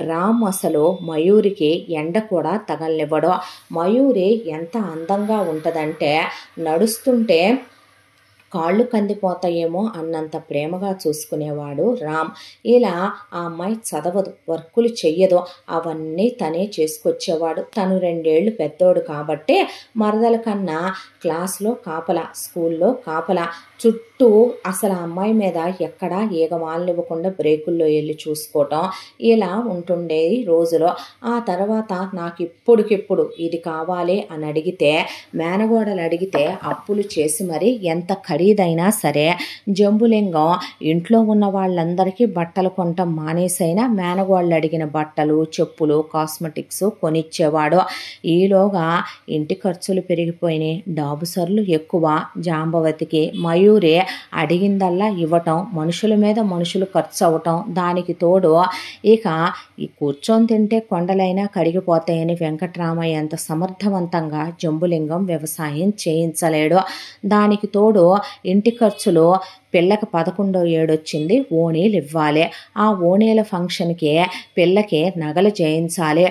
రామ్ అసలు మయూరికి ఎండ కూడా తగలనివ్వడు. మయూరి ఎంత అందంగా ఉంటుందంటే నడుస్తుంటే కాళ్ళు కందిపోతాయేమో అన్నంత ప్రేమగా చూసుకునేవాడు రామ్. ఇలా ఆ అమ్మాయి చదవదు, వర్కులు చెయ్యదు, అవన్నీ తనే చేసుకొచ్చేవాడు. తను 2 ఏళ్ళు పెద్దోడు కాబట్టి మరదల కన్నా క్లాస్లో కాపలా, స్కూల్లో కాపలా, చుట్టూ అసలు ఆ అమ్మాయి మీద ఎక్కడా ఈగమాలనివ్వకుండా బ్రేకుల్లో వెళ్ళి చూసుకోవటం, ఇలా ఉంటుండేది రోజులో. ఆ తర్వాత నాకు ఇప్పుడికిప్పుడు ఇది కావాలి అని అడిగితే, మేనగోడలు అడిగితే అప్పులు చేసి మరి ఎంత ఖరీదైనా సరే జంబులింగం ఇంట్లో ఉన్న వాళ్ళందరికీ బట్టలు కొనటం మానేసైనా మేనగోళ్ళు అడిగిన బట్టలు, చెప్పులు, కాస్మెటిక్స్ కొనిచ్చేవాడు. ఈలోగా ఇంటి ఖర్చులు పెరిగిపోయినాయి, డాబు సరులు ఎక్కువ. జాంబవతికి మయూరి అడిగిందల్లా ఇవ్వటం, మనుషుల మీద మనుషులు ఖర్చు అవ్వటం, దానికి తోడు ఇక ఈ కూర్చొని తింటే కొండలైనా కరిగిపోతాయని వెంకట్రామయ్య అంత సమర్థవంతంగా జంబులింగం వ్యవసాయం చేయించలేడు. దానికి తోడు ఇంటి ఖర్చులు, పిల్లకి 11వ ఏడు వచ్చింది, ఓణీలు ఇవ్వాలి. ఆ ఓణీల ఫంక్షన్కి పిల్లకి నగలు చేయించాలి,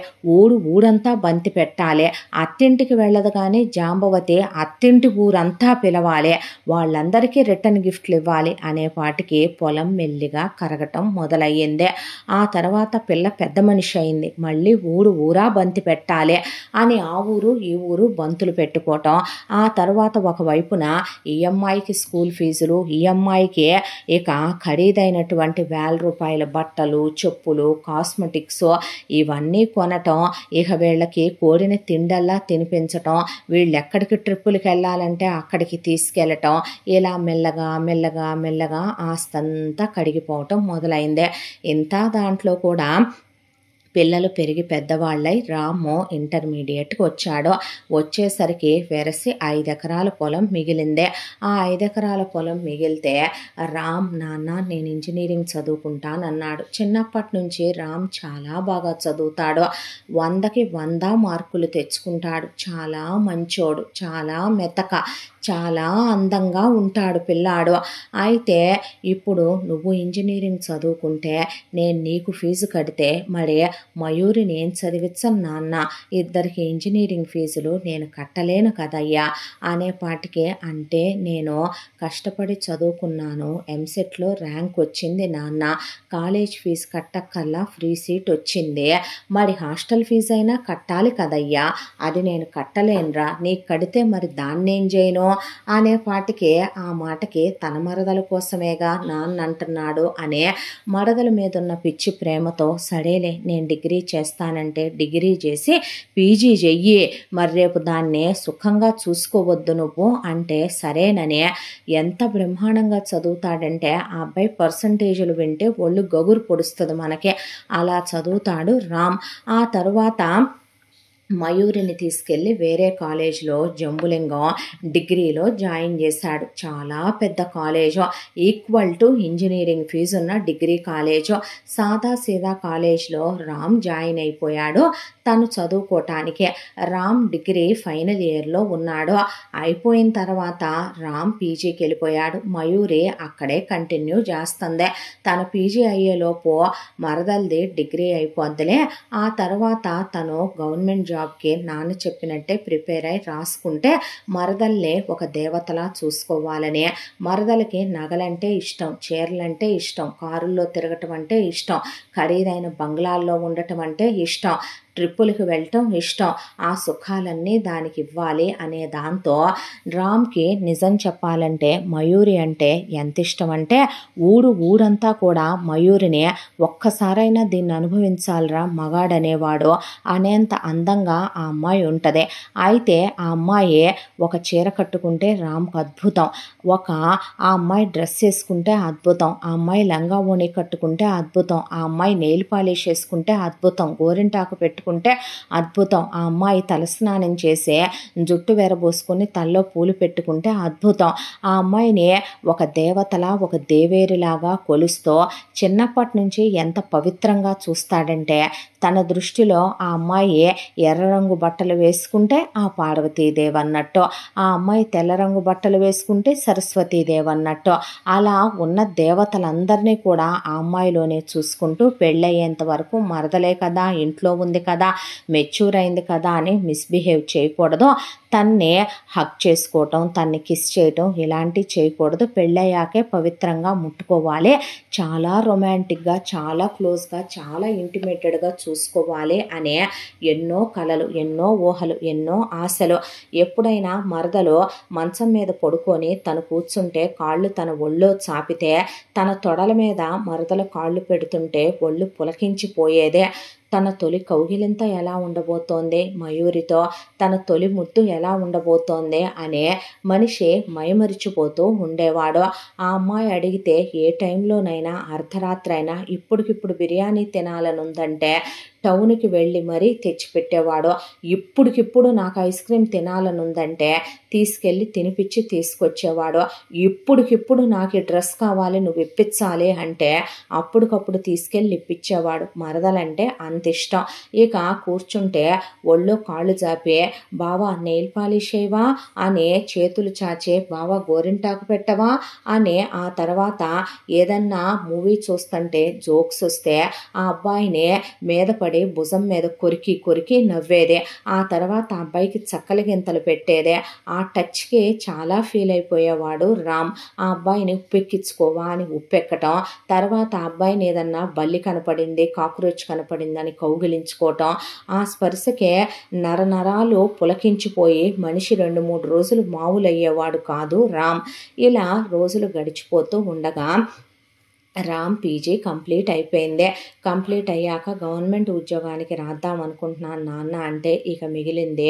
ఊరంతా బంతి పెట్టాలి. అత్తింటికి వెళ్ళదు కానీ జాంబవతి అత్తింటి ఊరంతా పిలవాలి, వాళ్ళందరికీ రిటర్న్ గిఫ్ట్లు ఇవ్వాలి అనేపాటికి పొలం మెల్లిగా కరగటం మొదలయ్యింది. ఆ తర్వాత పిల్ల పెద్ద మనిషి అయింది, మళ్ళీ ఊరా బంతి పెట్టాలి అని ఆ ఊరు ఈ ఊరు బంతులు పెట్టుకోవటం. ఆ తర్వాత ఒకవైపున ఈఎంఐకి స్కూల్ ఫీజులు, ఈఎంఐకి ఇక ఖరీదైనటువంటి 1000 రూపాయల బట్టలు, చెప్పులు, కాస్మెటిక్స్ ఇవన్నీ కొనటం, ఇక వీళ్ళకి కోడిన తిండల్లా తినిపించటం, వీళ్ళు ఎక్కడికి ట్రిప్పులకి వెళ్ళాలంటే అక్కడికి తీసుకెళ్ళటం, ఇలా మెల్లగా మెల్లగా మెల్లగా ఆస్తంతా కడిగిపోవటం మొదలైందే. ఇంత దాంట్లో కూడా పిల్లలు పెరిగి పెద్దవాళ్ళై రాము ఇంటర్మీడియట్కి వచ్చాడు. వచ్చేసరికి వెరసి 5 ఎకరాల పొలం మిగిలిందే. ఆ 5 ఎకరాల పొలం మిగిలితే రామ్, నాన్న నేను ఇంజనీరింగ్ చదువుకుంటానన్నాడు. చిన్నప్పటి నుంచి రామ్ చాలా బాగా చదువుతాడు, 100కి 100 మార్కులు తెచ్చుకుంటాడు. చాలా మంచోడు, చాలా మెతక, చాలా అందంగా ఉంటాడు పిల్లాడు. అయితే ఇప్పుడు నువ్వు ఇంజనీరింగ్ చదువుకుంటే నేను నీకు ఫీజు కడితే మరి మయూరిని ఏం చదివించను నాన్న, ఇద్దరికి ఇంజనీరింగ్ ఫీజులు నేను కట్టలేను కదయ్యా అనేపాటికి, అంటే నేను కష్టపడి చదువుకున్నాను, ఎంసెట్లో ర్యాంక్ వచ్చింది నాన్న, కాలేజ్ ఫీజు కట్టక్కల్లా ఫ్రీ సీట్ వచ్చింది, మరి హాస్టల్ ఫీజు అయినా కట్టాలి కదయ్యా, అది నేను కట్టలేనురా, నీకు కడితే మరి దాన్నేం చేయను అనేపాటికి, ఆ మాటకి తన మరదల కోసమేగా నాన్న అంటున్నాడు అనే మరదల మీద ఉన్న పిచ్చి ప్రేమతో, సరేలే నేను డిగ్రీ చేస్తానంటే డిగ్రీ చేసి పీజీ చెయ్యి, మరి రేపు దాన్నే సుఖంగా చూసుకోవద్దు నువ్వు అంటే సరేనని. ఎంత బ్రహ్మాండంగా చదువుతాడంటే ఆ అబ్బాయి పర్సంటేజీలు వింటే ఒళ్ళు గగురు పొడుస్తుంది మనకి, అలా చదువుతాడు రామ్. ఆ తరువాత మయూరిని తీసుకెళ్ళి వేరే కాలేజ్లో జంబులింగం డిగ్రీలో జాయిన్ చేశాడు. చాలా పెద్ద college, equal to engineering fees ఉన్న డిగ్రీ కాలేజు. సాదా సీదా కాలేజ్లో రామ్ జాయిన్ అయిపోయాడు. తను చదువుకోవటానికి రామ్ డిగ్రీ ఫైనల్ ఇయర్లో ఉన్నాడు. అయిపోయిన తర్వాత రామ్ పీజీకి వెళ్ళిపోయాడు. మయూరి అక్కడే కంటిన్యూ చేస్తుంది. తన పీజీ అయ్యేలోపు మరదల్ది డిగ్రీ అయిపోద్దిలే, ఆ తర్వాత తను గవర్నమెంట్ జాబ్కి నాన్న చెప్పినట్టే ప్రిపేర్ అయి రాసుకుంటే మరదల్ని ఒక దేవతలా చూసుకోవాలని. మరదలకి నగలంటే ఇష్టం, చీరలంటే ఇష్టం, కారుల్లో తిరగటం అంటే ఇష్టం, ఖరీదైన బంగ్లాల్లో ఉండటం అంటే ఇష్టం, ట్రిప్పులకు వెళ్ళటం ఇష్టం, ఆ సుఖాలన్నీ దానికి ఇవ్వాలి అనే దాంతో రామ్కి నిజం చెప్పాలంటే మయూరి అంటే ఎంత ఇష్టం అంటే, ఊరంతా కూడా మయూరిని ఒక్కసారైనా దీన్ని అనుభవించాలిరా మగాడనేవాడు అనేంత అందంగా ఆ అమ్మాయి ఉంటుంది. అయితే ఆ అమ్మాయి ఒక చీర కట్టుకుంటే రామ్కి అద్భుతం, ఆ అమ్మాయి డ్రెస్ వేసుకుంటే అద్భుతం, ఆ అమ్మాయి లంగా ఓణి కట్టుకుంటే అద్భుతం, ఆ అమ్మాయి నెయిల్ పాలిష్ వేసుకుంటే అద్భుతం, గోరింటాకు పెట్టుకుంటే అద్భుతం, ఆ అమ్మాయి తలస్నానం చేసే జుట్టు వెరబోసుకొని తల్లో పూలు పెట్టుకుంటే అద్భుతం. ఆ అమ్మాయిని ఒక దేవతలా, ఒక దేవేరిలాగా కొలుస్తూ చిన్నప్పటి నుంచి ఎంత పవిత్రంగా చూస్తాడంటే, తన దృష్టిలో ఆ అమ్మాయి ఎర్ర రంగు బట్టలు వేసుకుంటే ఆ పార్వతీదేవి అన్నట్టు, ఆ అమ్మాయి తెల్ల రంగు బట్టలు వేసుకుంటే సరస్వతీదేవి అన్నట్టు, అలా ఉన్న దేవతలందరినీ కూడా ఆ అమ్మాయిలోనే చూసుకుంటూ పెళ్ళయ్యేంత వరకు మరదలే కదా, ఇంట్లో ఉంది కదా కదా, మెచ్యూర్ అయింది కదా అని మిస్బిహేవ్ చేయకూడదు. తన్నే హగ్ చేసుకోవటం, తన్ని కిస్ చేయటం ఇలాంటివి చేయకూడదు. పెళ్ళయ్యాకే పవిత్రంగా ముట్టుకోవాలి, చాలా రొమాంటిక్గా, చాలా క్లోజ్గా, చాలా ఇంటిమేటెడ్గా చూసుకోవాలి అనే ఎన్నో కలలు, ఎన్నో ఊహలు, ఎన్నో ఆశలు. ఎప్పుడైనా మరదలు మంచం మీద పడుకొని తను కూర్చుంటే కాళ్ళు తన ఒళ్ళో చాపితే తన తొడల మీద మరదలు కాళ్ళు పెడుతుంటే ఒళ్ళు పులకించిపోయేదే. తన తొలి కౌగిలింత ఎలా ఉండబోతోంది మయూరితో, తన తొలి ముద్దు ఎలా ఉండబోతోంది అనే మనిషి మైమరిచిపోతూ ఉండేవాడు. ఆ అమ్మాయి అడిగితే ఏ టైంలోనైనా అర్ధరాత్రి అయినా ఇప్పటికిప్పుడు బిర్యానీ తినాలనుందంటే టౌన్కి వెళ్ళి మరీ తెచ్చిపెట్టేవాడు. ఇప్పటికిప్పుడు నాకు ఐస్ క్రీమ్ తినాలనుందంటే తీసుకెళ్ళి తినిపించి తీసుకొచ్చేవాడు. ఇప్పటికిప్పుడు నాకు ఈ డ్రెస్ కావాలి నువ్వు ఇప్పించాలి అంటే అప్పటికప్పుడు తీసుకెళ్ళి ఇప్పించేవాడు. మరదలంటే అంత ఇష్టం. ఇక కూర్చుంటే ఒళ్ళో కాళ్ళు చాపి బావా నెయిల్ పాలిష్ చేయవా అని చేతులు చాచి బావా గోరింటాకు పెట్టవా అని, ఆ తర్వాత ఏదన్నా మూవీ చూస్తుంటే జోక్స్ వస్తే ఆ అబ్బాయిని మీద పడి భుజం మీద కొరికి కొరికి నవ్వేదే. ఆ తర్వాత ఆ అబ్బాయికి చక్కలి గింతలు పెట్టేదే. ఆ టచ్కి చాలా ఫీల్ అయిపోయేవాడు రామ్. ఆ అబ్బాయిని ఉప్పెక్కించుకోవా అని ఉప్పెక్కటం, తర్వాత ఆ అబ్బాయిని ఏదన్నా బల్లి కనపడింది, కాక్రోచ్ కనపడింది అని కౌగిలించుకోవటం. ఆ స్పర్శకే నరనరాలు పులకించిపోయి మనిషి 2-3 రోజులు మామూలయ్యేవాడు కాదు రామ్. ఇలా రోజులు గడిచిపోతూ ఉండగా రామ్ పీజీ కంప్లీట్ అయిపోయింది. కంప్లీట్ అయ్యాక గవర్నమెంట్ ఉద్యోగానికి రాద్దాం అనుకుంటున్నాను నాన్న అంటే ఇక మిగిలింది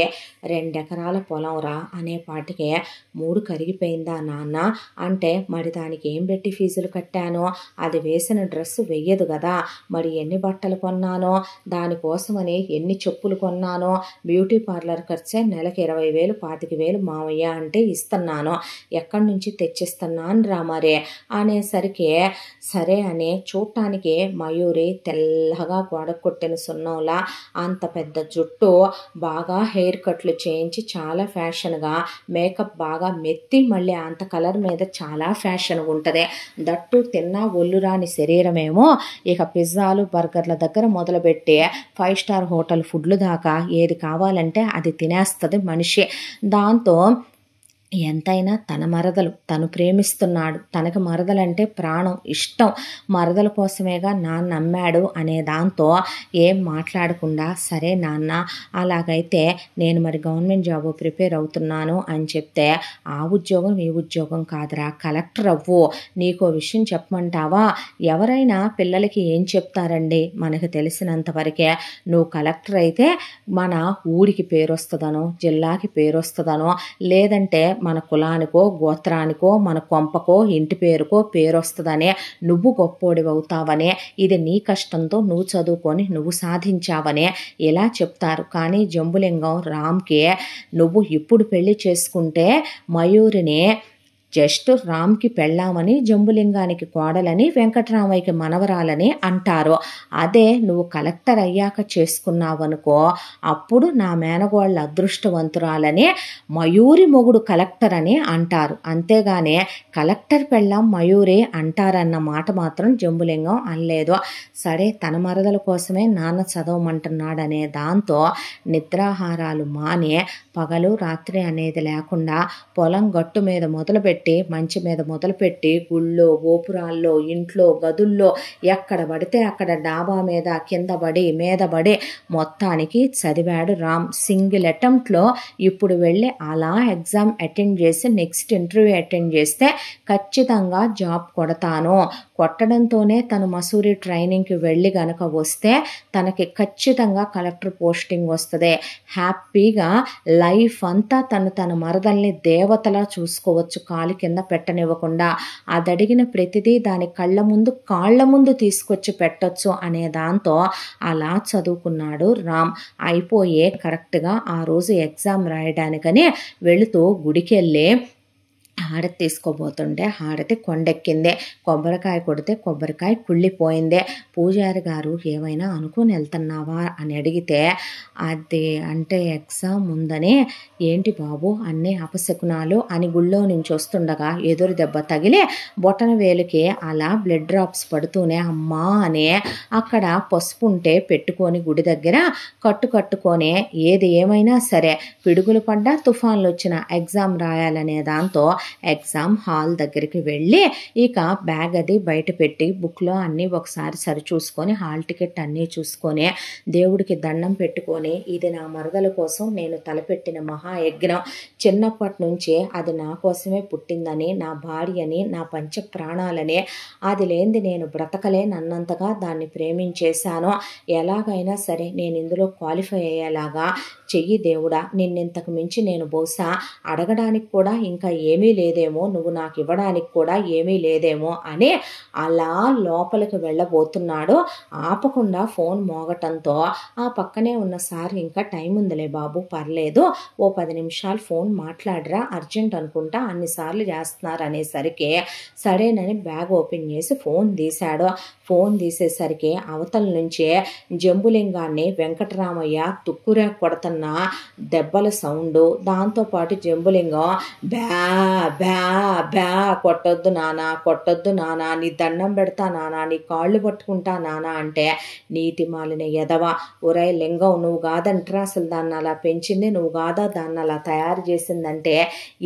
2 ఎకరాల పొలం రా అనేపాటికే 3 కరిగిపోయిందా నాన్న అంటే, మరి దానికి ఏం పెట్టి ఫీజులు కట్టానో, అది వేసిన డ్రెస్సు వెయ్యదు కదా, మరి ఎన్ని బట్టలు కొన్నానో, దానికోసమని ఎన్ని చెప్పులు కొన్నానో, బ్యూటీ పార్లర్ ఖర్చే నెలకి 20,000 25,000 మావయ్య అంటే ఇస్తున్నాను, ఎక్కడి నుంచి తెచ్చిస్తున్నాను రా మరి అనేసరికి సరే అని చూడటానికి మయూరి తెల్లగా గోడ కొట్టిన సున్నంలా అంత పెద్ద జుట్టు, బాగా హెయిర్ కట్లు చేయించి చాలా ఫ్యాషన్గా మేకప్ బాగా మెత్తి మళ్ళీ అంత కలర్ మీద చాలా ఫ్యాషన్ ఉంటుంది. దట్టు తిన్నా ఒళ్ళు రాని శరీరమేమో ఇక పిజ్జాలు బర్గర్ల దగ్గర మొదలుపెట్టి 5 స్టార్ హోటల్ ఫుడ్లు దాకా ఏది కావాలంటే అది తినేస్తుంది మనిషి. దాంతో ఎంతైనా తన మరదలు, తను ప్రేమిస్తున్నాడు, తనకు మరదలంటే ప్రాణం, ఇష్టం, మరదల కోసమేగా నాన్న నమ్మాడు అనే దాంతో ఏం మాట్లాడకుండా సరే నాన్న అలాగైతే నేను మరి గవర్నమెంట్ జాబ్ ప్రిపేర్ అవుతున్నాను అని చెప్తే, ఆ ఉద్యోగం ఈ ఉద్యోగం కాదురా, కలెక్టర్ అవ్వు. నీకో విషయం చెప్పమంటావా, ఎవరైనా పిల్లలకి ఏం చెప్తారండి, మనకు తెలిసినంతవరకే నువ్వు కలెక్టర్ అయితే మన ఊరికి పేరు వస్తుందనో, జిల్లాకి పేరు వస్తుందనో, లేదంటే మన కులానికో గోత్రానికో మన కొంపకో ఇంటి పేరుకో పేరు వస్తుందనే, నువ్వు గొప్పోడివి అవుతావనే, ఇది నీ కష్టంతో నువ్వు చదువుకొని నువ్వు సాధించావనే ఇలా చెప్తారు. కానీ జంబులింగం రామ్కి నువ్వు ఇప్పుడు పెళ్లి చేసుకుంటే మయూరిని జస్ట్ రామ్కి పెళ్ళామని, జంబులింగానికి కోడలని, వెంకటరామయ్యకి మనవరాలని అంటారు. అదే నువ్వు కలెక్టర్ అయ్యాక చేసుకున్నావనుకో అప్పుడు నా మేనగోళ్ళ అదృష్టవంతురాలని, మయూరి మొగుడు కలెక్టర్ అని అంటారు. అంతేగానే కలెక్టర్ పెళ్ళాం మయూరి అంటారన్న మాట మాత్రం జంబులింగం అనలేదు. సరే తన మరదల కోసమే నాన్న చదవమంటున్నాడనే దాంతో నిద్రాహారాలు మానే పగలు రాత్రి అనేది లేకుండా పొలం గట్టు మీద మొదలుపెట్టి మంచి మీద మొదలుపెట్టి గుళ్ళో గోపురాల్లో ఇంట్లో గదుల్లో ఎక్కడ పడితే అక్కడ డాబా మీద కింద పడి మీద పడి మొత్తానికి చదివాడు రామ్. సింగిల్ అటెంప్ట్లో ఇప్పుడు వెళ్ళి అలా ఎగ్జామ్ అటెండ్ చేసి నెక్స్ట్ ఇంటర్వ్యూ అటెండ్ చేస్తే ఖచ్చితంగా జాబ్ కొడతాను, కొట్టడంతోనే తను మసూరి ట్రైనింగ్కి వెళ్ళి గనక వస్తే తనకి ఖచ్చితంగా కలెక్టర్ పోస్టింగ్ వస్తుంది. హ్యాపీగా లైఫ్ అంతా తన మరదల్ని దేవతలా చూసుకోవచ్చు, కాలు కింద పెట్టనివ్వకుండా. అది అడిగిన ప్రతిదీ దాని కళ్ళ ముందు కాళ్ళ ముందు తీసుకొచ్చి పెట్టొచ్చు అనే దాంతో అలా చదువుకున్నాడు రామ్. అయిపోయే కరెక్ట్గా ఆ రోజు ఎగ్జామ్ రాయడానికని వెళుతూ గుడికి వెళ్ళి హారతి తీసుకోబోతుంటే హారతి కొండెక్కిందే, కొబ్బరికాయ కొడితే కొబ్బరికాయ కుళ్ళిపోయిందే. పూజారి గారు ఏమైనా అనుకుని వెళ్తున్నావా అని అడిగితే, అది అంటే ఎగ్జామ్ ఉందని. ఏంటి బాబు అన్నీ అపశకునాలు అని గుళ్ళో నుంచి వస్తుండగా ఎదురు దెబ్బ తగిలి బొటన వేలుకి అలా బ్లడ్ డ్రాప్స్ పడుతూనే అమ్మా అని అక్కడ పసుపు ఉంటే పెట్టుకొని గుడి దగ్గర కట్టుకొని ఏది ఏమైనా సరే పిడుగులు పడ్డా తుఫాన్లు వచ్చిన ఎగ్జామ్ రాయాలనే దాంతో ఎగ్జామ్ హాల్ దగ్గరికి వెళ్ళి ఇక బ్యాగ్ అది బయట పెట్టి బుక్లో అన్నీ ఒకసారి సరి చూసుకొని హాల్ టికెట్ అన్నీ చూసుకొని దేవుడికి దండం పెట్టుకొని ఇది నా మరదల కోసం నేను తలపెట్టిన మహాయజ్ఞం, చిన్నప్పటి నుంచే అది నా కోసమే పుట్టిందని, నా భార్యని, నా పంచ ప్రాణాలని, అది లేనిది నేను బ్రతకలే, నన్నంతగా దాన్ని ప్రేమించేశాను. ఎలాగైనా సరే నేను ఇందులో క్వాలిఫై అయ్యేలాగా చెయ్యి దేవుడా, నిన్నింతకు మించి నేను బహుశా అడగడానికి కూడా ఇంకా ఏమీ లేదేమో, నువ్వు నాకు ఇవ్వడానికి కూడా ఏమీ లేదేమో అని అలా లోపలికి వెళ్ళబోతున్నాడు. ఆపకుండా ఫోన్ మోగటంతో ఆ పక్కనే ఉన్న సార్ ఇంకా టైం ఉందిలే బాబు పర్లేదు, ఓ 10 నిమిషాలు ఫోన్ మాట్లాడరా, అర్జెంట్ అనుకుంటా అన్నిసార్లు చేస్తున్నారు అనేసరికి సరేనని బ్యాగ్ ఓపెన్ చేసి ఫోన్ తీశాడు. ఫోన్ తీసేసరికి అవతల నుంచే జంబులింగాన్ని వెంకటరామయ్య తుక్కురే కొడుతున్న దెబ్బల సౌండు, దాంతోపాటు జంబులింగం బ్యా బ్యా బ్యా కొట్టొద్దు నానా, కొట్టొద్దు నానా, నీ దండం పెడతా నానా, నీ కాళ్ళు పట్టుకుంటా నానా అంటే, నీతి మాలిన ఎదవ, ఒరే లింగం నువ్వు కాదంటరా అసలు దాన్ని అలా పెంచింది, నువ్వు కాదా దాన్ని అలా తయారు చేసిందంటే,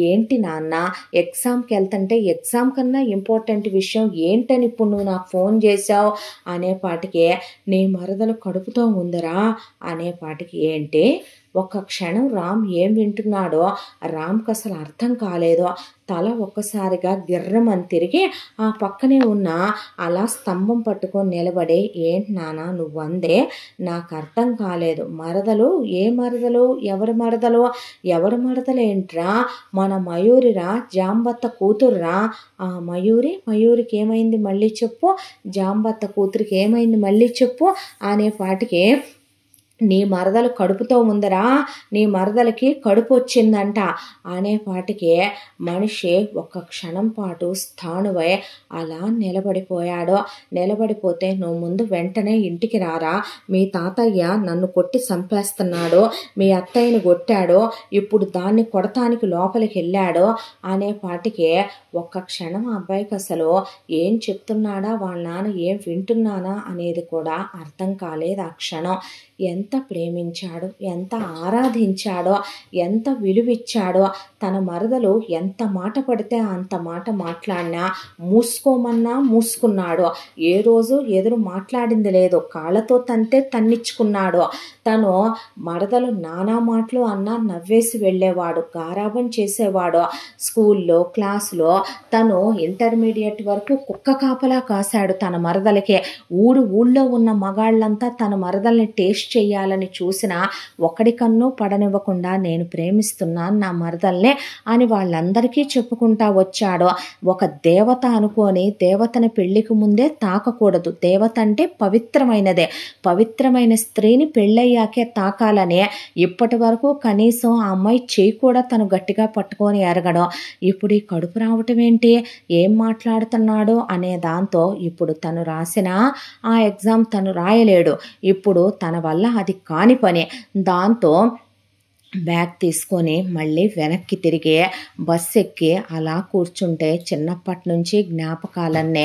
ఏంటి నాన్న ఎగ్జామ్కి వెళ్తుంటే ఎగ్జామ్ కన్నా ఇంపార్టెంట్ విషయం ఏంటని ఇప్పుడు నువ్వు నాకు ఫోన్ చేసావు అనేపాటికి, నీ మరదలు కడుపుతో ఉందిరా అనేపాటికి, ఏంటి ఒక్క క్షణం రామ్ ఏం వింటున్నాడో రామ్కి అసలు అర్థం కాలేదో. తల ఒక్కసారిగా గిర్రమని తిరిగి ఆ పక్కనే ఉన్న అలా స్తంభం పట్టుకొని నిలబడి, ఏంటి నాన్న నువ్వు అందే, నాకు అర్థం కాలేదు. మరదలు ఏ మరదలు, ఎవరి మరదలు, ఎవరి మరదలేంట్రా, మన మయూరిరా, జాంబత్త కూతురురా. ఆ మయూరికి ఏమైంది మళ్ళీ చెప్పు, జాంబత్త కూతురికి ఏమైంది మళ్ళీ చెప్పు అనేపాటికి, నీ మరదలు కడుపుతో ఉందరా, నీ మరదలకి కడుపు వచ్చిందంట అనేపాటికి మనిషి ఒక్క క్షణం పాటు స్థాణువై అలా నిలబడిపోయాడు. నిలబడిపోతే, నువ్వు ముందు వెంటనే ఇంటికి రారా, మీ తాతయ్య నన్ను కొట్టి చంపేస్తున్నాడు, మీ అత్తయ్యని కొట్టాడు, ఇప్పుడు దాన్ని కొడటానికి లోపలికి వెళ్ళాడు అనేపాటికి ఒక్క క్షణం ఆ అబ్బాయికి అసలు ఏం చెప్తున్నాడా, వాళ్ళ నాన్న ఏం వింటున్నానా అనేది కూడా అర్థం కాలేదు. ఆ క్షణం ఎంత ప్రేమించాడో, ఎంత ఆరాధించాడో, ఎంత విలువిచ్చాడో. తన మరదలు ఎంత మాట పడితే అంత మాట మాట్లాడినా మూసుకోమన్నా మూసుకున్నాడు. ఏ రోజు ఎదురు మాట్లాడింది లేదు, కాళ్ళతో తంతే తన్నిచ్చుకున్నాడు. తను మరదలు నానా మాటలు అన్నా నవ్వేసి వెళ్ళేవాడు, గారాబం చేసేవాడు. స్కూల్లో క్లాసులో తను ఇంటర్మీడియట్ వరకు కుక్క కాపలా కాశాడు తన మరదలకే. ఊళ్ళో ఉన్న మగాళ్ళంతా తన మరదల్ని టేస్ట్ చెయ్యాలని చూసినా ఒకడికన్నూ పడనివ్వకుండా, నేను ప్రేమిస్తున్నాను నా మరదల్నే అని వాళ్ళందరికీ చెప్పుకుంటా వచ్చాడు. ఒక దేవత అనుకొని దేవతని పెళ్లికి ముందే తాకకూడదు, దేవత అంటే పవిత్రమైనదే, పవిత్రమైన స్త్రీని పెళ్ళయ్యాకే తాకాలనే ఇప్పటి వరకు కనీసం ఆ అమ్మాయి చేయి కూడా తను గట్టిగా పట్టుకొని ఎరగడం. ఇప్పుడు ఈ కడుపు రావటం ఏంటి, ఏం మాట్లాడుతున్నాడో అనే దాంతో ఇప్పుడు తను రాసిన ఆ ఎగ్జామ్ తను రాయలేడు. ఇప్పుడు తన వల్ల అది కాని పని. దాంతో బ్యాగ్ తీసుకొని మళ్ళీ వెనక్కి తిరిగి బస్సు ఎక్కి అలా కూర్చుంటే చిన్నప్పటి నుంచి జ్ఞాపకాలన్నీ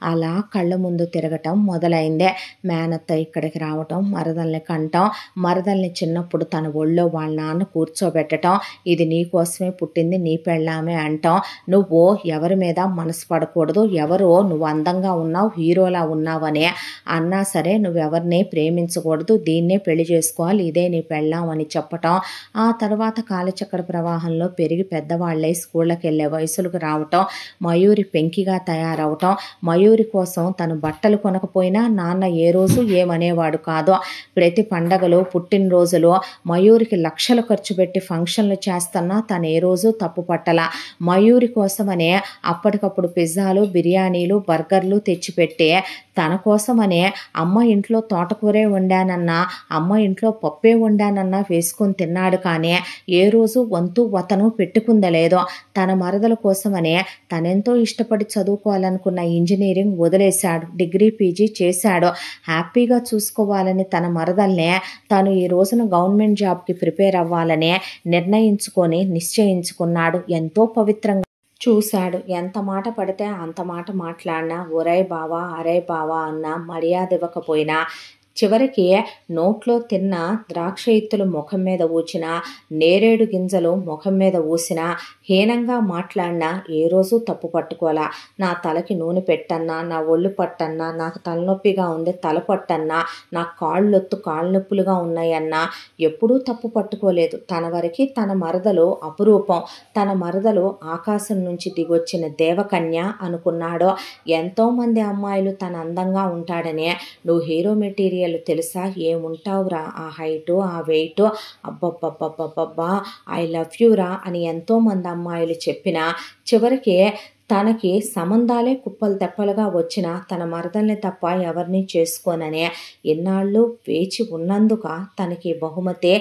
అలా కళ్ళ ముందు తిరగటం మొదలైందే. మేనత్త ఇక్కడికి రావటం, మరదల్ని కంటాం, మరదల్ని చిన్నప్పుడు తన ఒళ్ళో వాళ్ళ నాన్న కూర్చోబెట్టడం, ఇది నీ కోసమే పుట్టింది, నీ పెళ్ళామే అంటాం, నువ్వు ఎవరి మీద మనసు పడకూడదు, ఎవరో నువ్వు అందంగా ఉన్నావు, హీరోలా ఉన్నావని అన్నా సరే నువ్వెవరిని ప్రేమించకూడదు, దీన్నే పెళ్లి చేసుకోవాలి, ఇదే నీ పెళ్ళాం అని చెప్పటం. ఆ తర్వాత కాలచక్ర ప్రవాహంలో పెరిగి పెద్దవాళ్ళై స్కూళ్ళకి వెళ్ళే వయసులకు రావటం, మయూరి పెంకిగా తయారవటం, మయూరి కోసం తను బట్టలు కొనకపోయినా నాన్న ఏ రోజు ఏమనేవాడు కాదు. ప్రతి పండగలు, పుట్టినరోజులు మయూరికి లక్షలు ఖర్చు పెట్టి ఫంక్షన్లు చేస్తున్నా తను ఏ రోజు తప్పు పట్టల. మయూరి కోసమనే అప్పటికప్పుడు పిజ్జాలు, బిర్యానీలు, బర్గర్లు తెచ్చిపెట్టి తన కోసమనే అమ్మ ఇంట్లో తోటకూరే వండానన్నా, అమ్మ ఇంట్లో పప్పే వండానన్నా వేసుకొని తిన్నాడు కానీ ఏ రోజు వంతు వతను పెట్టుకుందలేదో. తన మరదల కోసమనే తనెంతో ఇష్టపడి చదువుకోవాలనుకున్న ఇంజనీరింగ్ వదిలేశాడు, డిగ్రీ పీజీ చేశాడు. హ్యాపీగా చూసుకోవాలని తన మరదల్నే తను ఈ రోజున గవర్నమెంట్ జాబ్కి ప్రిపేర్ అవ్వాలని నిశ్చయించుకున్నాడు. ఎంతో పవిత్రంగా చూశాడు. ఎంత మాట పడితే అంత మాట మాట్లాడినా, ఒరై బావా అరే బావా అన్న మర్యాద ఇవ్వకపోయినా, చివరికి నోట్లో తిన్న ద్రాక్ష ఇత్తులు ముఖం మీద ఊచినా, నేరేడు గింజలు ముఖం మీద ఊసినా, హీనంగా మాట్లాడినా ఏ రోజు తప్పు పట్టుకోలా. నా తలకి నూనె పెట్టన్నా, నా ఒళ్ళు పట్టన్నా, నాకు తలనొప్పిగా ఉంది తల పట్టన్నా, నా కాళ్ళు నొప్పులుగా ఉన్నాయన్నా ఎప్పుడూ తప్పు పట్టుకోలేదు. తన వరకు తన మరదలు అపురూపం, తన మరదలు ఆకాశం నుంచి దిగొచ్చిన దేవకన్య అనుకున్నాడు. ఎంతోమంది అమ్మాయిలు తన అందంగా ఉంటాడనే, నువ్వు హీరో మెటీరియల్ తెలుసా, ఏముంటావురా, ఆ హైటు ఆ వెయిట్, అబ్బబ్బబ్బబ్బబ్బా ఐ లవ్ యూ రా అని ఎంతోమంది అమ్మాయిలు చెప్పినా, చివరికి తనకి సంబంధాలే కుప్పలు తెప్పలుగా వచ్చిన తన మరదల్ని తప్ప ఎవరిని చేసుకోననే ఎన్నాళ్ళు వేచి ఉన్నందుక తనకి బహుమతి.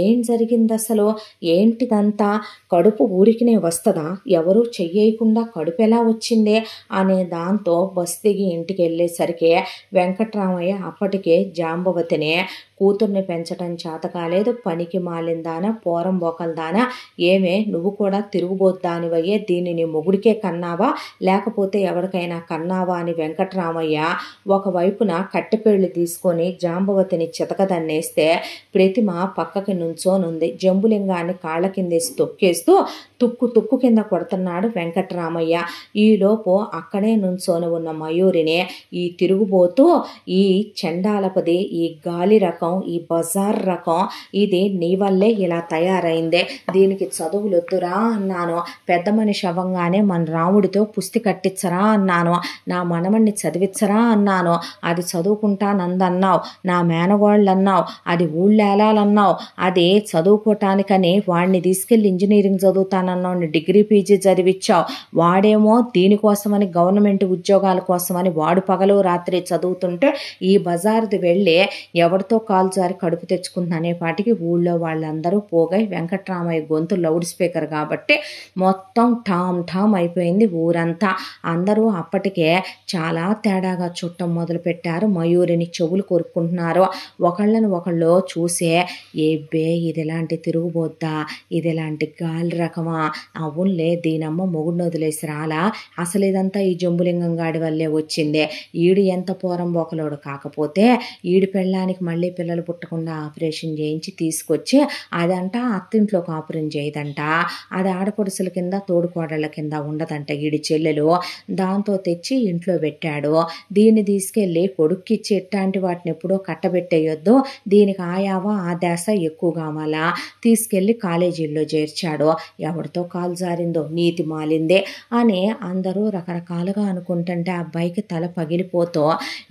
ఏం జరిగింది అసలు, ఏంటిదంతా, కడుపు ఊరికినే వస్తుందా, ఎవరు చెయ్యకుండా కడుపు ఎలా వచ్చిందే అనే దాంతో బస్ దిగి ఇంటికి వెళ్ళేసరికి వెంకట్రామయ్య అప్పటికే జాంబవతిని కూతుర్ని పెంచడం చేత కాలేదు, పనికి మాలిందానా పోరం బోకల్దానా, ఏమే నువ్వు కూడా తిరుగుబోద్దానివయ్యే, దీన్ని నీ మొగుడికే కన్నావా లేకపోతే ఎవరికైనా కన్నావా అని వెంకట్రామయ్య ఒకవైపున కట్టెపేళ్లు తీసుకొని జాంబవతిని చితకదన్నేస్తే ప్రతిమ పక్కకి నుంచోనుంది. జంబులింగాన్ని కాళ్ళ కిందేసి తొక్కేస్తూ తుక్కు కింద కొడుతున్నాడు వెంకట్రామయ్య. ఈలోపు అక్కడే నుంచోని ఉన్న మయూరిని ఈ తిరుగుబోతూ, ఈ చెండాలపది, ఈ గాలి రకం, ఈ బజార్ రకం, ఇది నీ వల్లే ఇలా తయారైందే, దీనికి చదువులొద్దురా అన్నాను, పెద్ద మనిషి అవ్వంగానే మన రాముడితో పుస్తి కట్టించరా అన్నాను, నా మనమణ్ణి చదివించరా అన్నాను, అది చదువుకుంటానందన్నావు, నా మేనగోళ్ళు అన్నావు, అది ఊళ్ళేలాలన్నావు, అది చదువుకోవటానికని వాడిని తీసుకెళ్ళి ఇంజనీరింగ్ చదువుతానన్నావు, డిగ్రీ పీజీ చదివించావు, వాడేమో దీనికోసమని గవర్నమెంట్ ఉద్యోగాల కోసమని వాడు పగలు రాత్రి చదువుతుంటే ఈ బజార్ది వెళ్ళి ఎవరితో కాలు జారి కడుపు తెచ్చుకుంటున్నానే పాటికి ఊళ్ళో వాళ్ళందరూ పోగై వెంకట్రామయ్య గొంతు లౌడ్ స్పీకర్ కాబట్టి మొత్తం ఠామ్ అయిపోయింది ఊరంతా. అందరూ అప్పటికే చాలా తేడాగా చుట్టం మొదలు పెట్టారు. మయూరిని చెవులు కొరుక్కుంటున్నారు. ఒకళ్ళని ఒకళ్ళు చూసే, ఏబ్బే ఇది ఎలాంటి తిరుగుబోద్దా, ఇది ఎలాంటి గాలి రకమా, అవునులే దీనమ్మ మొగుడిని వదిలేసి రాలా, అసలు ఇదంతా ఈ జంబులింగం గాడి వల్లే వచ్చిందే, ఈడు ఎంత పోరం బోకలోడు, కాకపోతే ఈడి పెళ్ళానికి మళ్ళీ పిల్లలు పుట్టకుండా ఆపరేషన్ చేయించి తీసుకొచ్చి అదంట అత్తింట్లో కాపురం చేయదంట, అది ఆడపడుసుల కింద తోడుకోడళ్ళ కింద ఉండదంట ఈడి చెల్లెలు, దాంతో తెచ్చి ఇంట్లో పెట్టాడు. దీన్ని తీసుకెళ్ళి కొడుక్కిచ్చి ఇట్లాంటి వాటిని ఎప్పుడో కట్టబెట్టేయొద్దు, దీనికి ఆయావా ఆ దేశ ఎక్కువ కావాలా, తీసుకెళ్ళి కాలేజీల్లో చేర్చాడు. ఎవరితో కాలు జారిందో నీతి మాలిందే అని అందరూ రకరకాలుగా అనుకుంటుంటే అబ్బాయికి తల పగిలిపోతూ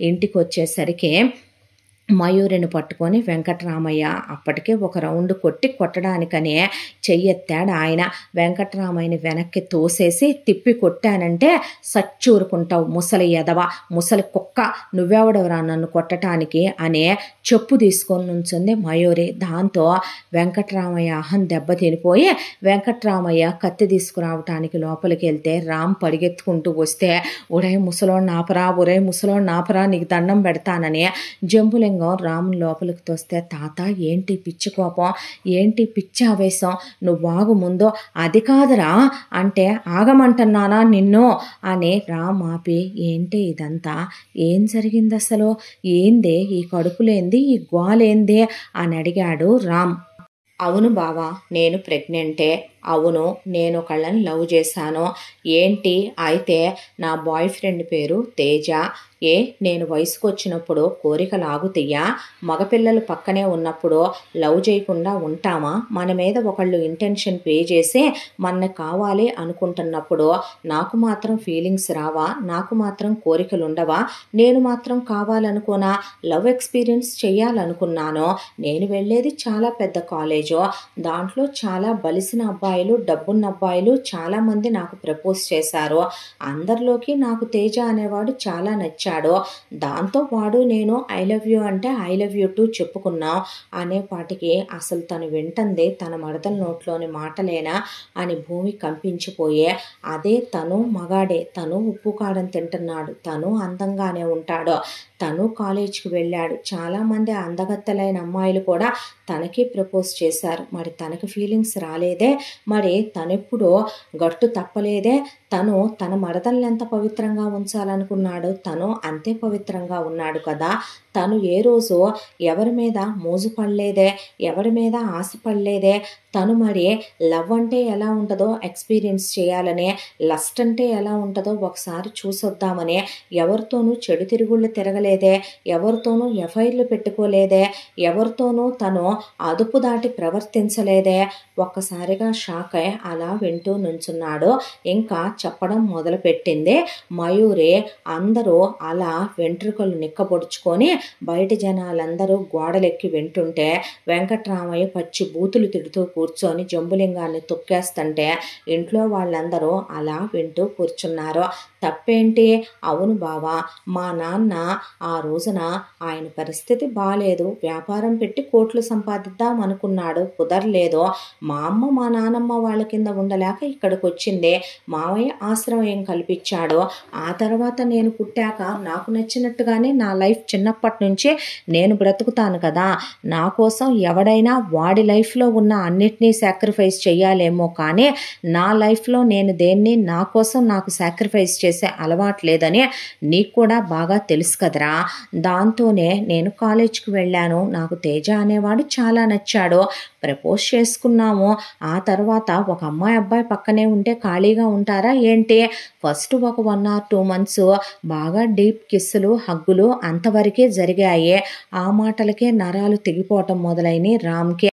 ఇంటికి వచ్చేసరికి మయూరిని పట్టుకొని వెంకట్రామయ్య అప్పటికే ఒక రౌండ్ కొట్టడానికనే చెయ్యెత్తాడు ఆయన. వెంకట్రామయ్యని వెనక్కి తోసేసి తిప్పి కొట్టానంటే సచ్చూరుకుంటావు ముసలి ఎదవ, ముసలి కుక్క, నువ్వెవడవరా నన్ను కొట్టడానికి అనే చెప్పు తీసుకొని నుంచుంది మయూరి. దాంతో వెంకట్రామయ్య అహం దెబ్బతినిపోయి వెంకట్రామయ్య కత్తి తీసుకురావటానికి లోపలికి వెళ్తే రామ్ పరిగెత్తుకుంటూ వస్తే, ఒరే ముసలోడిని ఆపరా, ఒరే ముసలోడిని ఆపరా, నీకు దండం పెడతానని జంబులింగం రాముని లోపలికి తోస్తే, తాత ఏంటి పిచ్చి కోపం, ఏంటి పిచ్చి ఆవేశం, నువ్వు ఆగు ముందో, అది కాదురా అంటే ఆగమంటున్నానా నిన్ను అని రామ్ ఆపి, ఏంటి ఇదంతా, ఏం జరిగింది అసలు, ఏందే ఈ కడుపులేంది, ఈ గోలేందే అని అడిగాడు రామ్. అవును బావా నేను ప్రెగ్నెంటే, అవును నేను ఒకళ్ళని లవ్ చేశాను, ఏంటి అయితే నా బాయ్ ఫ్రెండ్ పేరు తేజ, నేను వయసుకు వచ్చినప్పుడు కోరికలు ఆగుతయ్యా, మగపిల్లలు పక్కనే ఉన్నప్పుడు లవ్ చేయకుండా ఉంటామా, మన మీద ఒకళ్ళు ఇంటెన్షన్ పే చేసి మన కావాలి అనుకుంటున్నప్పుడు నాకు మాత్రం ఫీలింగ్స్ రావా, నాకు మాత్రం కోరికలు ఉండవా, నేను మాత్రం కావాలనుకోనా, లవ్ ఎక్స్పీరియన్స్ చేయాలనుకున్నాను, నేను వెళ్ళేది చాలా పెద్ద కాలేజు, దాంట్లో చాలా బలిసిన అబ్బాయిలు డబ్బున్న అబ్బాయిలు చాలామంది నాకు ప్రపోజ్ చేశారు, అందరిలోకి నాకు తేజ అనేవాడు చాలా నచ్చాడు, ఇచ్చాడు. దాంతో వాడు నేను ఐ లవ్ యూ అంటే ఐ లవ్ యూ టూ చెప్పుకున్నాం అనేపాటికి అసలు తను వింటుంది తన మరదల నోట్లోని మాటలేనా అని భూమి కంపించిపోయే, అదే తను మగాడే, తను ఉప్పు కారం తింటున్నాడు, తను అందంగానే ఉంటాడు, తను కాలేజీకి వెళ్ళాడు, చాలామంది అందగత్తెలైన అమ్మాయిలు కూడా తనకి ప్రపోజ్ చేశారు, మరి తనకి ఫీలింగ్స్ రాలేదే, మరి తనెప్పుడో గట్టు తప్పలేదే, తను తన మరదల్ని ఎంత పవిత్రంగా ఉంచాలనుకున్నాడు తను అంతే పవిత్రంగా ఉన్నాడు కదా, తను ఏ రోజు ఎవరి మీద మోజు పడలేదే, ఎవరి మీద ఆశపడలేదే, తను మరి లవ్ అంటే ఎలా ఉంటుందో ఎక్స్పీరియన్స్ చేయాలనే, లస్ట్ అంటే ఎలా ఉంటుందో ఒకసారి చూసొద్దామనే, ఎవరితోనూ చెడు తిరుగుళ్ళు తిరగలేదే, ఎవరితోనూ ఎఫ్ఐఆర్లు పెట్టుకోలేదే, ఎవరితోనూ తను అదుపు దాటి ప్రవర్తించలేదే. ఒక్కసారిగా షాక్ అయి అలా వింటూ నుంచున్నాడు. ఇంకా చెప్పడం మొదలుపెట్టింది మయూరి. అందరూ అలా వెంట్రుకలు నిక్కబొడుచుకొని బయట జనాలందరూ గోడలెక్కి వింటుంటే వెంకట్రామయ్య పచ్చి బూతులు తిడుతూ కూర్చొని జంబులింగాన్ని తొక్కేస్తుంటే ఇంట్లో వాళ్ళందరూ అలా వింటూ కూర్చున్నారు. తప్పేంటి? అవును బావా, మా నాన్న ఆ రోజున ఆయన పరిస్థితి బాలేదు, వ్యాపారం పెట్టి కోట్లు సంపాదిద్దాం అనుకున్నాడు, కుదరలేదు. మా అమ్మ మా నానమ్మ వాళ్ళ కింద ఉండలేక ఇక్కడికి వచ్చింది, మావయ్య ఆశ్రమం కల్పించాడు. ఆ తర్వాత నేను పుట్టాక నాకు నచ్చినట్టుగానే నా లైఫ్ చిన్నప్పటి నుంచి నేను బ్రతుకుతాను కదా, నా కోసం ఎవడైనా వాడి లైఫ్లో ఉన్న అన్నిటినీ సాక్రిఫైస్ చెయ్యాలేమో, కానీ నా లైఫ్లో నేను దేన్ని నా కోసం నాకు సాక్రిఫైస్ చేసే అలవాటు లేదని నీకు కూడా బాగా తెలుసు కదరా. దాంతోనే నేను కాలేజ్కి వెళ్ళాను, నాకు తేజ అనేవాడు చాలా నచ్చాడు, ప్రపోజ్ చేసుకున్నాము. ఆ తర్వాత ఒక అమ్మాయి అబ్బాయి పక్కనే ఉంటే ఖాళీగా ఉంటారా ఏంటి? ఫస్ట్ ఒక 1 or 2 months బాగా డీప్ కిస్సులు హగ్గులు అంతవరకే జరిగాయి. ఆ మాటలకే నరాలు తెగిపోవటం మొదలైన రామ్కి.